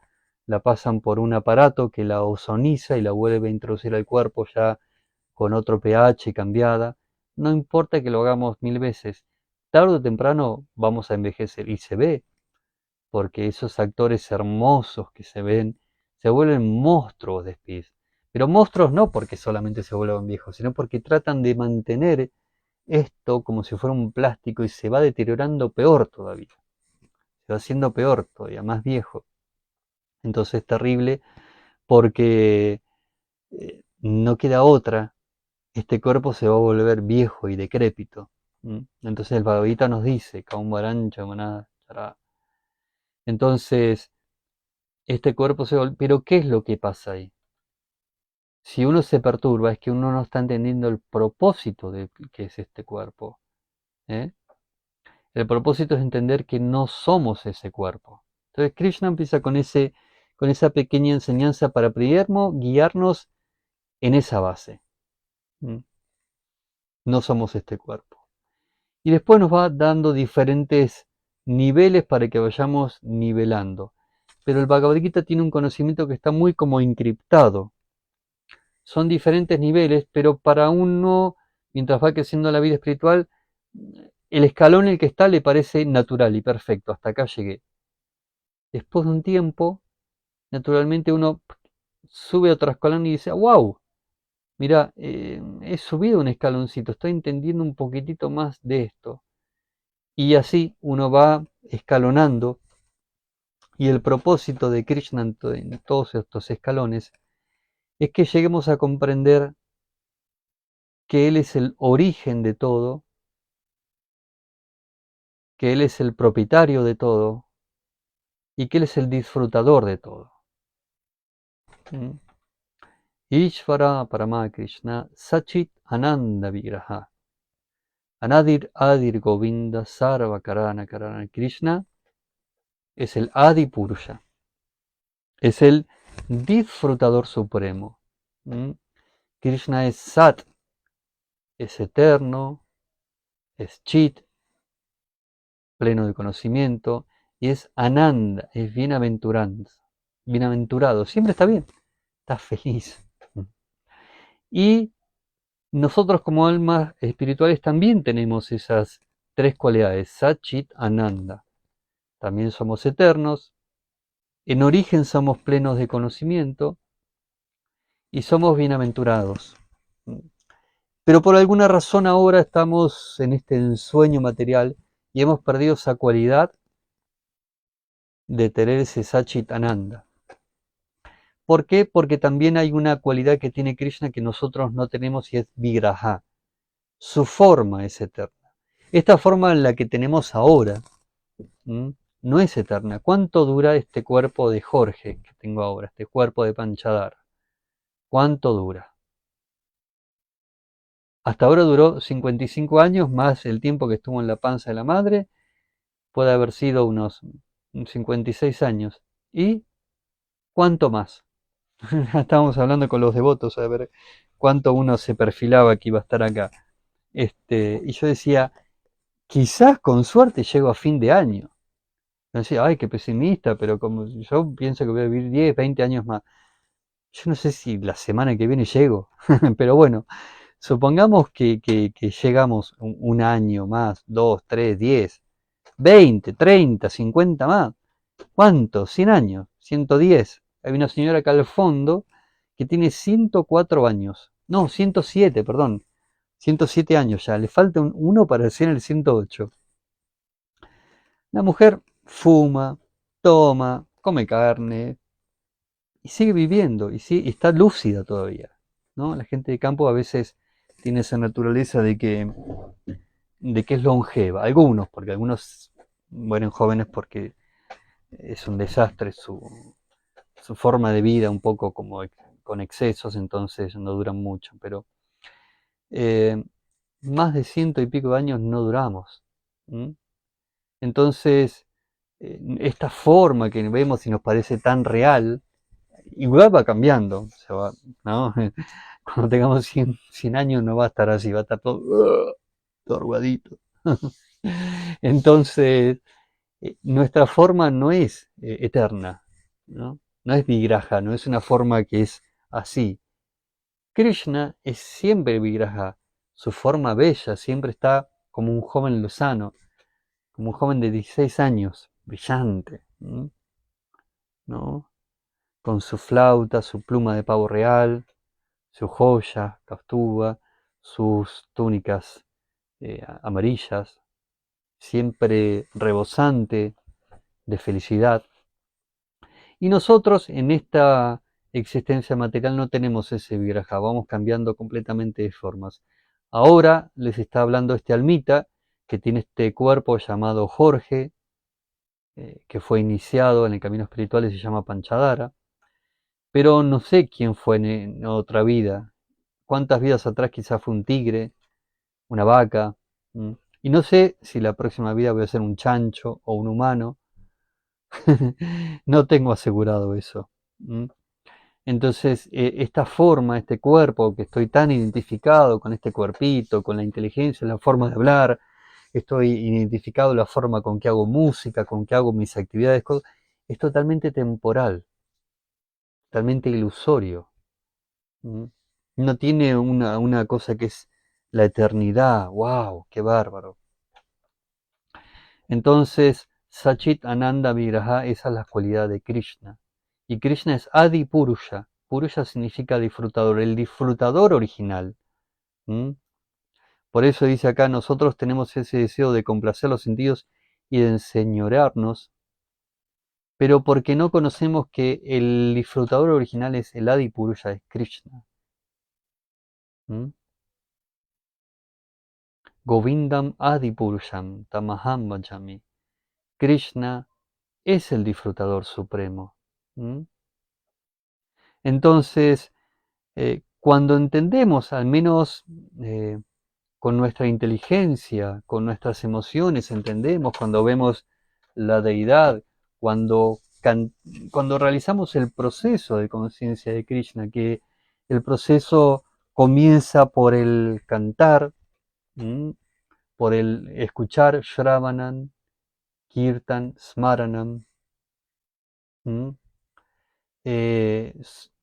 la pasan por un aparato que la ozoniza y la vuelve a introducir al cuerpo ya con otro pH cambiada. No importa que lo hagamos 1000 veces, tarde o temprano vamos a envejecer, y se ve, porque esos actores hermosos que se ven se vuelven monstruos después. Pero monstruos no porque solamente se vuelvan viejos, sino porque tratan de mantener esto como si fuera un plástico y se va deteriorando peor todavía. Se va haciendo peor todavía, más viejo. Entonces es terrible porque no queda otra. Este cuerpo se va a volver viejo y decrépito. Entonces el Bhagavad Gita nos dice, entonces este cuerpo se vuelve... Pero ¿qué es lo que pasa ahí? Si uno se perturba es que uno no está entendiendo el propósito de que es este cuerpo. El propósito es entender que no somos ese cuerpo. Entonces Krishna empieza con esa pequeña enseñanza para primero guiarnos en esa base. No somos este cuerpo. Y después nos va dando diferentes niveles para que vayamos nivelando. Pero el Bhagavad Gita tiene un conocimiento que está muy como encriptado. Son diferentes niveles, pero para uno, mientras va creciendo la vida espiritual, el escalón en el que está le parece natural y perfecto. Hasta acá llegué. Después de un tiempo, naturalmente uno sube a otro escalón y dice, wow, mira, he subido un escaloncito, estoy entendiendo un poquitito más de esto. Y así uno va escalonando Y el propósito de Krishna en todos estos escalones es que lleguemos a comprender que Él es el origen de todo, que Él es el propietario de todo y que Él es el disfrutador de todo. ¿Mm? Ishvara Parama Krishna Sachit Ananda Vigraha Anadir Adir Govinda Sarva Karana Karana. Krishna es el Adi Purusha, es el disfrutador supremo. ¿Mm? Krishna es Sat, es eterno, es Chit, pleno de conocimiento, y es Ananda, es bienaventurado, siempre está bien, está feliz. Y nosotros como almas espirituales también tenemos esas tres cualidades, Sat, Chit, Ananda. También somos eternos, en origen somos plenos de conocimiento y somos bienaventurados. Pero por alguna razón ahora estamos en este ensueño material y hemos perdido esa cualidad de tener ese Sachit Ananda. ¿Por qué? Porque también hay una cualidad que tiene Krishna que nosotros no tenemos y es Vigraha. Su forma es eterna. Esta forma en la que tenemos ahora no es eterna. ¿Cuánto dura este cuerpo de Jorge que tengo ahora? Este cuerpo de Panchadara. ¿Cuánto dura? Hasta ahora duró 55 años más el tiempo que estuvo en la panza de la madre. Puede haber sido unos 56 años. ¿Y cuánto más? Estábamos hablando con los devotos a ver cuánto uno se perfilaba que iba a estar acá. Y yo decía, quizás con suerte llego a fin de año. Yo decía, ay, qué pesimista, pero como yo pienso que voy a vivir 10, 20 años más. Yo no sé si la semana que viene llego, pero bueno, supongamos que llegamos un año más, 2, 3, 10, 20, 30, 50 más. ¿Cuánto? 100 años, 110. Hay una señora acá al fondo que tiene 104 años. No, 107, perdón. 107 años ya. Le falta uno para decir el 108. La mujer fuma, toma, come carne y sigue viviendo y está lúcida todavía. ¿No? La gente de campo a veces tiene esa naturaleza de que es longeva. Algunos, porque algunos mueren jóvenes porque es un desastre su forma de vida, un poco como con excesos, entonces no duran mucho. Pero eh, más de 100 y pico de años no duramos. ¿Mm? Entonces, esta forma que vemos y nos parece tan real, igual va cambiando. Se va, ¿no? Cuando tengamos 100 años no va a estar así, va a estar todo arrugadito. Entonces, nuestra forma no es eterna, ¿no? No es vigraja, no es una forma que es así. Krishna es siempre vigraja, su forma bella, siempre está como un joven lozano, como un joven de 16 años, brillante, ¿no? Con su flauta, su pluma de pavo real, su joya, kaustubha, sus túnicas amarillas, siempre rebosante de felicidad. Y nosotros en esta existencia material no tenemos ese vigraja, vamos cambiando completamente de formas. Ahora les está hablando este almita que tiene este cuerpo llamado Jorge, que fue iniciado en el camino espiritual y se llama Panchadara, pero no sé quién fue en otra vida, cuántas vidas atrás quizás fue un tigre, una vaca, y no sé si la próxima vida voy a ser un chancho o un humano, no tengo asegurado eso. Entonces, esta forma, este cuerpo, que estoy tan identificado con este cuerpito, con la inteligencia, la forma de hablar, estoy identificado la forma con que hago música, con que hago mis actividades, es totalmente temporal, totalmente ilusorio. No tiene una cosa que es la eternidad. ¡Wow! ¡Qué bárbaro! Entonces, Sachit Ananda Vigraha, esa es la cualidad de Krishna. Y Krishna es Adi Purusha. Purusha significa disfrutador, el disfrutador original. ¿Mm? Por eso dice acá, nosotros tenemos ese deseo de complacer los sentidos y de enseñorearnos pero porque no conocemos que el disfrutador original es el Adipuruya, es Krishna. ¿Mm? Govindam Adipurusham Tamaham Bhajami. Krishna es el disfrutador supremo. ¿Mm? Entonces, cuando entendemos, al menos con nuestra inteligencia, con nuestras emociones, entendemos cuando vemos la deidad, cuando, cuando realizamos el proceso de conciencia de Krishna, que el proceso comienza por el cantar, por el escuchar Shravanam, Kirtan, Smaranam.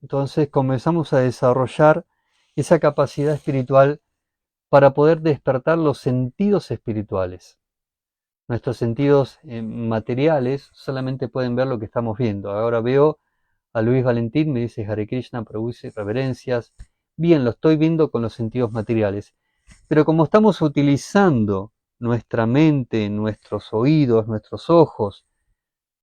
Entonces comenzamos a desarrollar esa capacidad espiritual para poder despertar los sentidos espirituales. Nuestros sentidos materiales solamente pueden ver lo que estamos viendo. Ahora veo a Luis Valentín, me dice Hare Krishna, produce reverencias. Bien, lo estoy viendo con los sentidos materiales. Pero como estamos utilizando nuestra mente, nuestros oídos, nuestros ojos,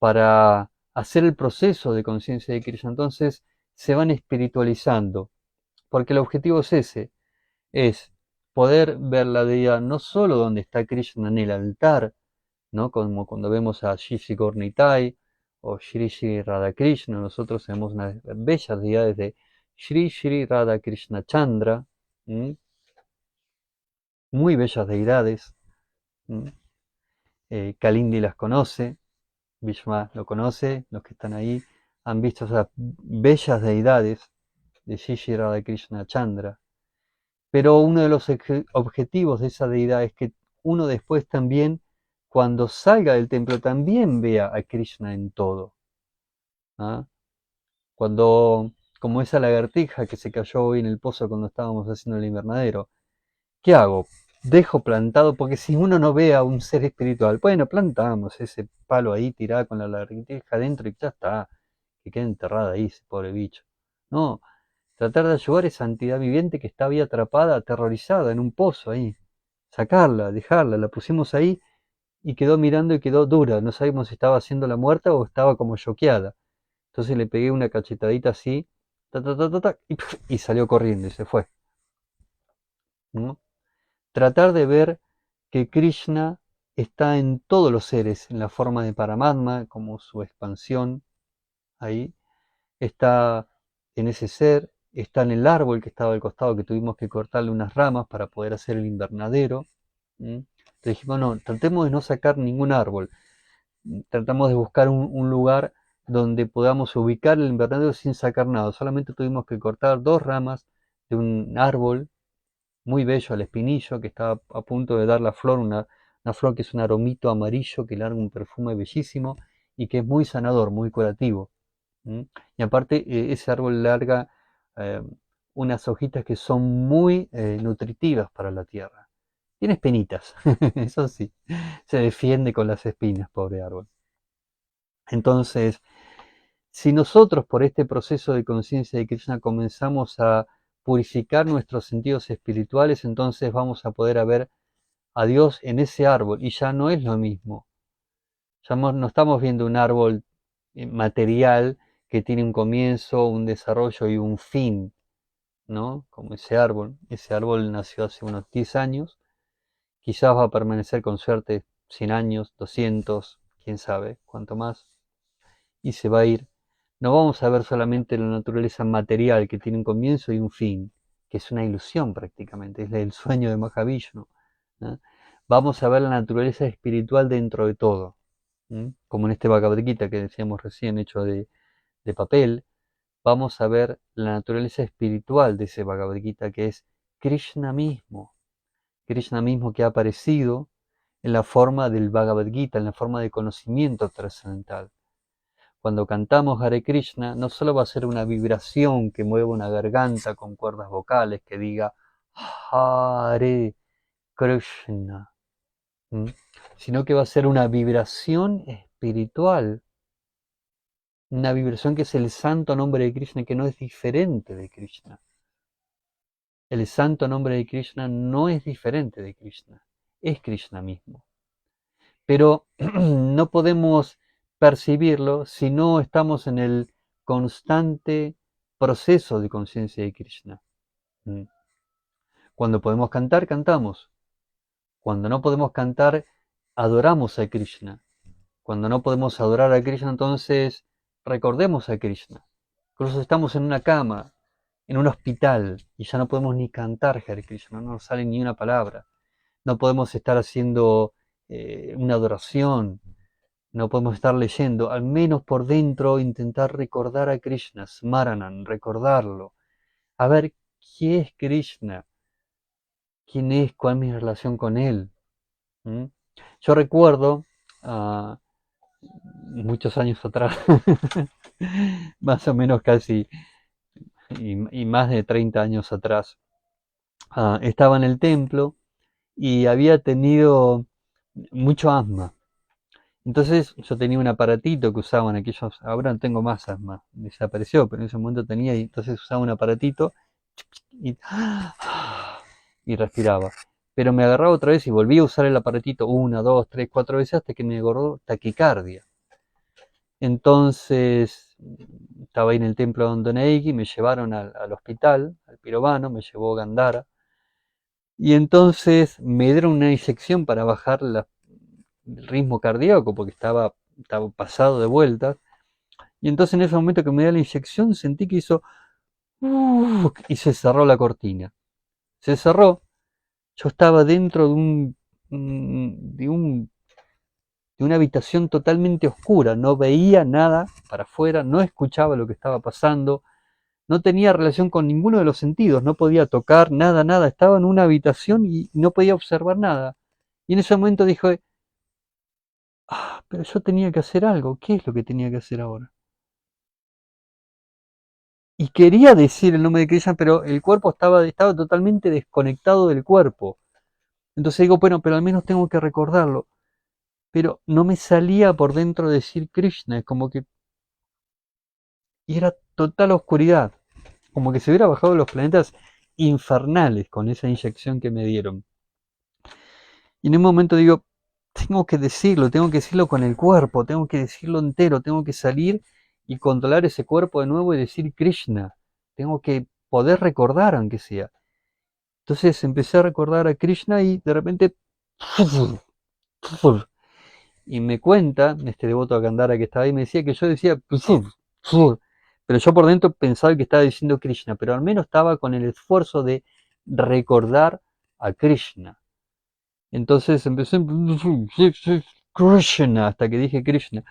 para hacer el proceso de conciencia de Krishna, entonces se van espiritualizando. Porque el objetivo es ese, es poder ver la deidad no solo donde está Krishna en el altar, ¿no? Como cuando vemos a Shri Gornitai o Shri Shri Radhakrishna, nosotros tenemos unas bellas deidades de Shri Shri Radhakrishna Chandra, muy bellas deidades. Kalindi las conoce, Vishma lo conoce, los que están ahí han visto esas bellas deidades de Shri Shri Radhakrishna Chandra. Pero uno de los objetivos de esa deidad es que uno después también, cuando salga del templo, también vea a Krishna en todo. ¿Ah? Cuando, como esa lagartija que se cayó hoy en el pozo cuando estábamos haciendo el invernadero, ¿qué hago? Dejo plantado, porque si uno no ve a un ser espiritual, bueno, plantamos ese palo ahí tirado con la lagartija adentro y ya está, que quede enterrada ahí ese pobre bicho. No, tratar de ayudar a esa entidad viviente que estaba ahí atrapada, aterrorizada en un pozo ahí. Sacarla, dejarla, la pusimos ahí y quedó mirando y quedó dura. No sabíamos si estaba haciendo la muerta o estaba como choqueada. Entonces le pegué una cachetadita así, ta, ta, ta, ta, ta, y salió corriendo y se fue. ¿No? Tratar de ver que Krishna está en todos los seres, en la forma de Paramatma, como su expansión ahí, está en ese ser, está en el árbol que estaba al costado, que tuvimos que cortarle unas ramas para poder hacer el invernadero. Entonces dijimos, no, tratemos de no sacar ningún árbol, tratamos de buscar un lugar donde podamos ubicar el invernadero sin sacar nada, solamente tuvimos que cortar dos ramas de un árbol muy bello, al espinillo, que estaba a punto de dar la flor, una flor que es un aromito amarillo que larga un perfume bellísimo y que es muy sanador, muy curativo. Y aparte, ese árbol larga eh, unas hojitas que son muy nutritivas para la tierra. Tiene espinitas, eso sí, se defiende con las espinas, pobre árbol. Entonces, si nosotros por este proceso de conciencia de Krishna comenzamos a purificar nuestros sentidos espirituales, entonces vamos a poder ver a Dios en ese árbol y ya no es lo mismo. Ya no estamos viendo un árbol material que tiene un comienzo, un desarrollo y un fin, ¿no? Como ese árbol. Ese árbol nació hace unos 10 años, quizás va a permanecer con suerte 100 años, 200, quién sabe, cuánto más, y se va a ir. No vamos a ver solamente la naturaleza material que tiene un comienzo y un fin, que es una ilusión prácticamente, es el sueño de Mahavishnu, ¿no? Vamos a ver la naturaleza espiritual dentro de todo, como en este Bhagavad Gita que decíamos recién, hecho de papel. Vamos a ver la naturaleza espiritual de ese Bhagavad Gita, que es Krishna mismo que ha aparecido en la forma del Bhagavad Gita, en la forma de conocimiento trascendental. Cuando cantamos Hare Krishna, no solo va a ser una vibración que mueva una garganta con cuerdas vocales que diga Hare Krishna, sino que va a ser una vibración espiritual, una vibración que es el santo nombre de Krishna, que no es diferente de Krishna. El santo nombre de Krishna no es diferente de Krishna, es Krishna mismo. Pero no podemos percibirlo si no estamos en el constante proceso de conciencia de Krishna. Cuando podemos cantar, cantamos. Cuando no podemos cantar, adoramos a Krishna. Cuando no podemos adorar a Krishna, entonces recordemos a Krishna. Incluso estamos en una cama, en un hospital, y ya no podemos ni cantar Hare Krishna, no nos sale ni una palabra. No podemos estar haciendo una adoración, no podemos estar leyendo, al menos por dentro intentar recordar a Krishna, Smaranan, recordarlo. A ver, ¿qué es Krishna? ¿Quién es? ¿Cuál es mi relación con él? ¿Mm? Yo recuerdo, muchos años atrás, más o menos casi, y más de 30 años atrás, estaba en el templo y había tenido mucho asma. Entonces yo tenía un aparatito que usaban aquellos, ahora no tengo más asma, desapareció, pero en ese momento tenía, y entonces usaba un aparatito y, y respiraba. Pero me agarraba otra vez y volvía a usar el aparatito una, dos, tres, cuatro veces hasta que me agarró taquicardia. Entonces estaba ahí en el templo de Dondoneigi, me llevaron al hospital, al pirobano, me llevó Gandhara, y entonces me dieron una inyección para bajar el ritmo cardíaco porque estaba pasado de vueltas. Y entonces en ese momento que me dio la inyección sentí que hizo y se cerró la cortina. Se cerró. Yo estaba dentro de una habitación totalmente oscura. No veía nada para afuera, no escuchaba lo que estaba pasando, no tenía relación con ninguno de los sentidos, no podía tocar nada, nada. Estaba en una habitación y no podía observar nada. Y en ese momento dije, pero yo tenía que hacer algo. ¿Qué es lo que tenía que hacer ahora? Y quería decir el nombre de Krishna, pero el cuerpo estaba totalmente desconectado del cuerpo. Entonces digo, bueno, pero al menos tengo que recordarlo. Pero no me salía por dentro decir Krishna, es como que... Y era total oscuridad, como que se hubiera bajado los planetas infernales con esa inyección que me dieron. Y en un momento digo, tengo que decirlo con el cuerpo, tengo que decirlo entero, tengo que salir y controlar ese cuerpo de nuevo y decir Krishna. Tengo que poder recordar aunque sea. Entonces empecé a recordar a Krishna y de repente... Y me cuenta, este devoto de Gandhara que estaba ahí, me decía que yo decía... Pero yo por dentro pensaba que estaba diciendo Krishna, pero al menos estaba con el esfuerzo de recordar a Krishna. Entonces empecé Krishna hasta que dije Krishna.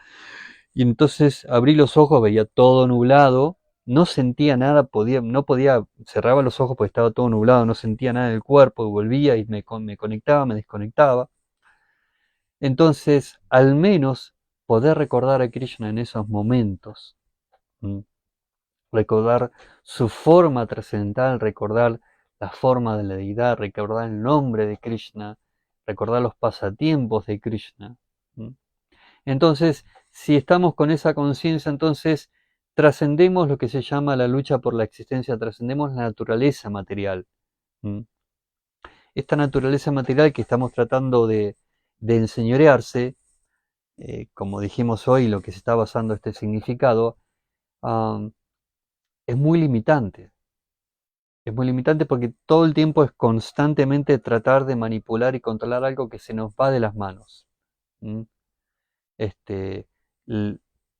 Y entonces abrí los ojos, veía todo nublado, no sentía nada, no podía, cerraba los ojos porque estaba todo nublado, no sentía nada del cuerpo, y volvía y me conectaba, me desconectaba. Entonces, al menos poder recordar a Krishna en esos momentos, recordar su forma trascendental, recordar la forma de la deidad, recordar el nombre de Krishna, recordar los pasatiempos de Krishna. Entonces, si estamos con esa conciencia, entonces trascendemos lo que se llama la lucha por la existencia, trascendemos la naturaleza material. Esta naturaleza material que estamos tratando de enseñorearse, como dijimos hoy, lo que se está basando este significado, es muy limitante. Es muy limitante porque todo el tiempo es constantemente tratar de manipular y controlar algo que se nos va de las manos. Este,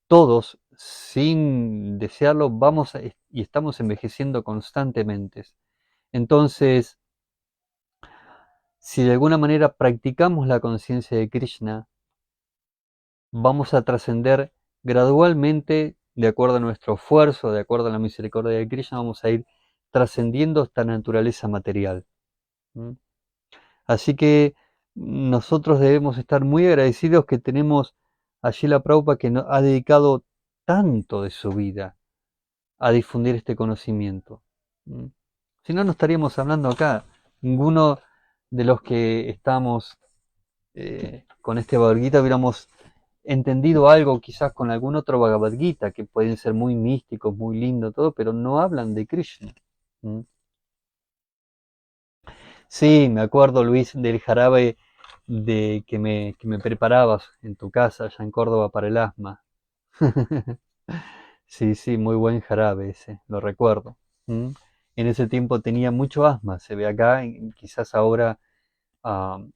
todos, sin desearlo, y estamos envejeciendo constantemente. Entonces, si de alguna manera practicamos la conciencia de Krishna, vamos a trascender gradualmente, de acuerdo a nuestro esfuerzo, de acuerdo a la misericordia de Krishna, vamos a ir trascendiendo esta naturaleza material. Así que nosotros debemos estar muy agradecidos que tenemos a Srila Prabhupada que nos ha dedicado tanto de su vida a difundir este conocimiento. Si no, no estaríamos hablando acá. Ninguno de los que estamos con este Bhagavad Gita hubiéramos entendido algo quizás con algún otro Bhagavad Gita, que pueden ser muy místicos, muy lindos, todo, pero no hablan de Krishna. Sí, me acuerdo, Luis, del jarabe de que me preparabas en tu casa allá en Córdoba para el asma. Sí, sí, muy buen jarabe ese, lo recuerdo. ¿Mm? En ese tiempo tenía mucho asma, se ve acá, y quizás ahora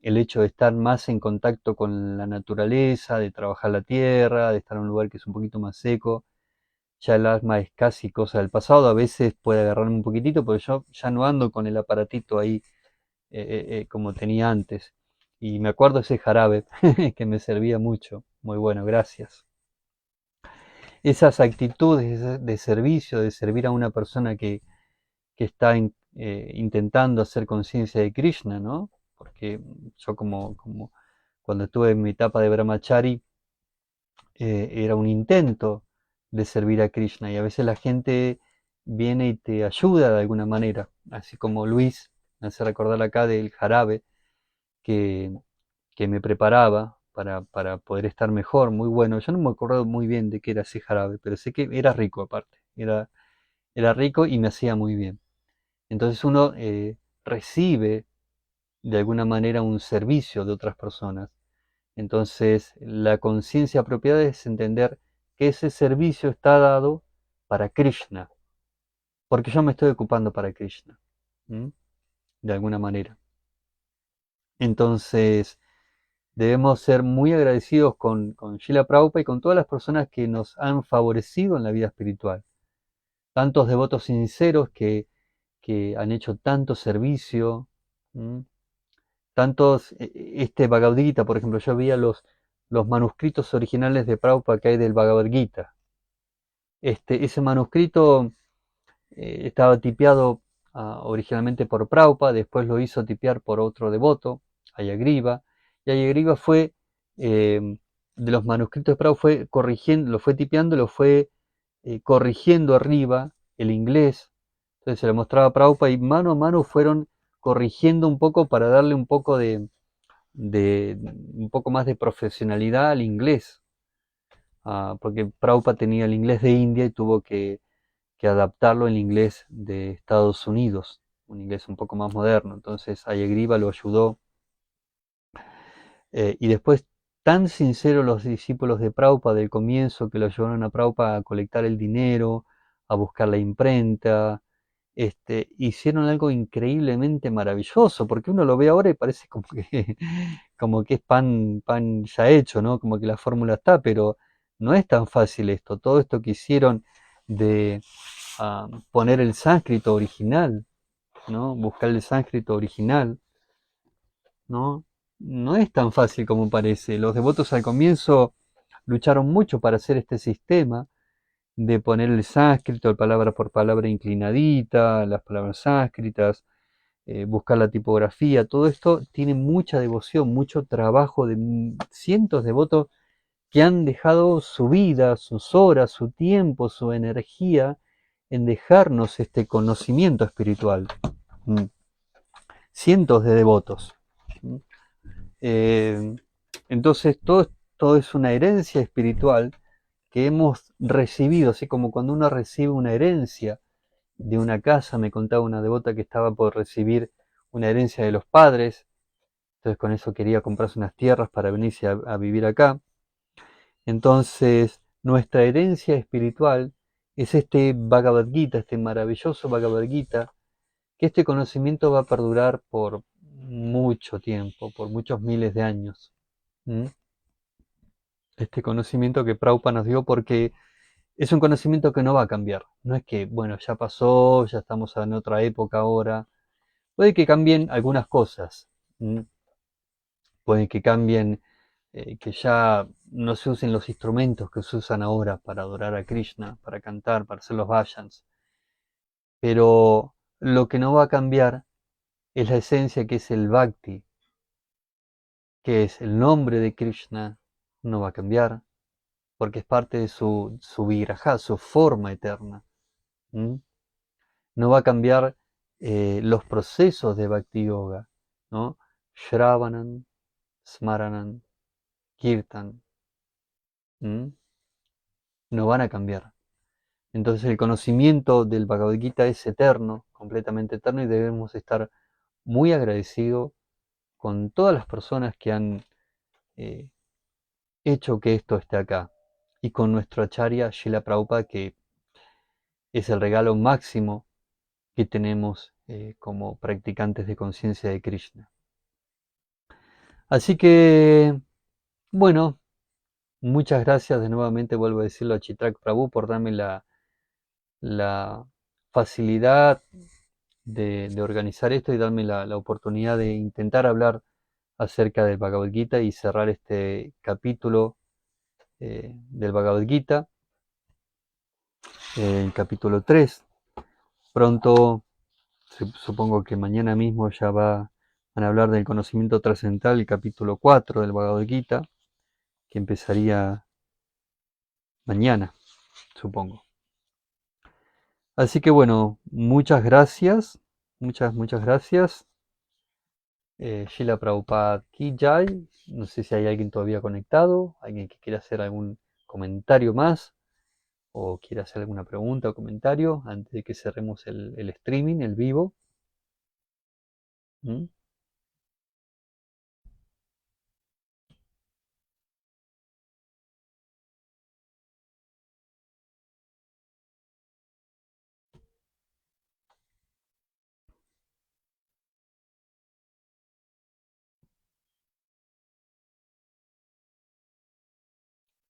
el hecho de estar más en contacto con la naturaleza, de trabajar la tierra, de estar en un lugar que es un poquito más seco, ya el asma es casi cosa del pasado, a veces puede agarrarme un poquitito, pero yo ya no ando con el aparatito ahí como tenía antes. Y me acuerdo ese jarabe que me servía mucho. Muy bueno, gracias. Esas actitudes de servicio, de servir a una persona que está intentando hacer conciencia de Krishna, ¿no? Porque yo como cuando estuve en mi etapa de Brahmachari, era un intento de servir a Krishna y a veces la gente viene y te ayuda de alguna manera, así como Luis me hace recordar acá del jarabe que, que me preparaba para poder estar mejor, muy bueno. Yo no me acuerdo muy bien de qué era ese jarabe, pero sé que era rico aparte, era rico y me hacía muy bien. Entonces uno recibe de alguna manera un servicio de otras personas. Entonces la conciencia apropiada es entender que ese servicio está dado para Krishna, porque yo me estoy ocupando para Krishna, ¿m? De alguna manera. Entonces, debemos ser muy agradecidos con Srila Prabhupada y con todas las personas que nos han favorecido en la vida espiritual. Tantos devotos sinceros que han hecho tanto servicio, ¿m? Tantos, este Bhagavad Gita, por ejemplo, yo veía los manuscritos originales de Prabhupada que hay del Bhagavad Gita. Ese manuscrito estaba tipeado originalmente por Prabhupada, después lo hizo tipear por otro devoto, Ayagriva, y Ayagriva fue, de los manuscritos de Prabhupada, fue corrigiendo, lo fue tipeando, lo fue corrigiendo arriba el inglés, entonces se le mostraba a Prabhupada y mano a mano fueron corrigiendo un poco para darle un poco más de profesionalidad al inglés, porque Prabhupada tenía el inglés de India y tuvo que adaptarlo al inglés de Estados Unidos, un inglés un poco más moderno. Entonces Ayagriva lo ayudó. Y después, tan sinceros los discípulos de Prabhupada del comienzo que lo ayudaron a Prabhupada a colectar el dinero, a buscar la imprenta, hicieron algo increíblemente maravilloso, porque uno lo ve ahora y parece como que, como que es pan ya hecho, ¿no? Como que la fórmula está, pero no es tan fácil esto. Todo esto que hicieron de poner el sánscrito original, ¿no? Buscar el sánscrito original, ¿no? No es tan fácil como parece. Los devotos al comienzo lucharon mucho para hacer este sistema de poner el sánscrito, palabra por palabra inclinadita, las palabras sánscritas, buscar la tipografía, todo esto tiene mucha devoción, mucho trabajo de cientos de devotos que han dejado su vida, sus horas, su tiempo, su energía en dejarnos este conocimiento espiritual. Mm. Cientos de devotos. Mm. Eh, entonces, todo es una herencia espiritual que hemos recibido, así como cuando uno recibe una herencia de una casa, me contaba una devota que estaba por recibir una herencia de los padres, entonces con eso quería comprarse unas tierras para venirse a vivir acá. Entonces, nuestra herencia espiritual es este Bhagavad Gita, este maravilloso Bhagavad Gita, que este conocimiento va a perdurar por mucho tiempo, por muchos miles de años. ¿Mm? Este conocimiento que Prabhupada nos dio, porque es un conocimiento que no va a cambiar. No es que, bueno, ya pasó, ya estamos en otra época ahora. Puede que cambien algunas cosas. ¿Mm? Puede que cambien, que ya no se usen los instrumentos que se usan ahora para adorar a Krishna, para cantar, para hacer los bhajans. Pero lo que no va a cambiar es la esencia que es el bhakti, que es el nombre de Krishna, no va a cambiar, porque es parte de su vigraja, su forma eterna. ¿Mm? No va a cambiar los procesos de Bhakti Yoga, ¿no? Shravanam, Smaranam, Kirtan, ¿mm? No van a cambiar. Entonces el conocimiento del Bhagavad Gita es eterno, completamente eterno, y debemos estar muy agradecidos con todas las personas que han eh, hecho que esto esté acá, y con nuestro Acharya Srila Prabhupada, que es el regalo máximo que tenemos como practicantes de conciencia de Krishna. Así que, bueno, muchas gracias de nuevamente, vuelvo a decirlo a Chitrak Prabhu por darme la facilidad de organizar esto y darme la oportunidad de intentar hablar acerca del Bhagavad Gita y cerrar este capítulo del Bhagavad Gita, el capítulo 3. Pronto, supongo que mañana mismo ya van a hablar del conocimiento trascendental, el capítulo 4 del Bhagavad Gita, que empezaría mañana, supongo. Así que bueno, muchas gracias, muchas gracias. Srila Prabhupada Ki Jai. No sé si hay alguien todavía conectado, alguien que quiera hacer algún comentario más o quiera hacer alguna pregunta o comentario antes de que cerremos el streaming, el vivo. ¿Mm?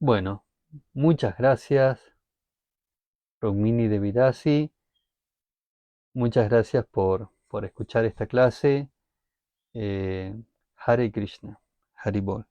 Bueno, muchas gracias, Rukmini Devidasi. Muchas gracias por escuchar esta clase. Hare Krishna, Haribol.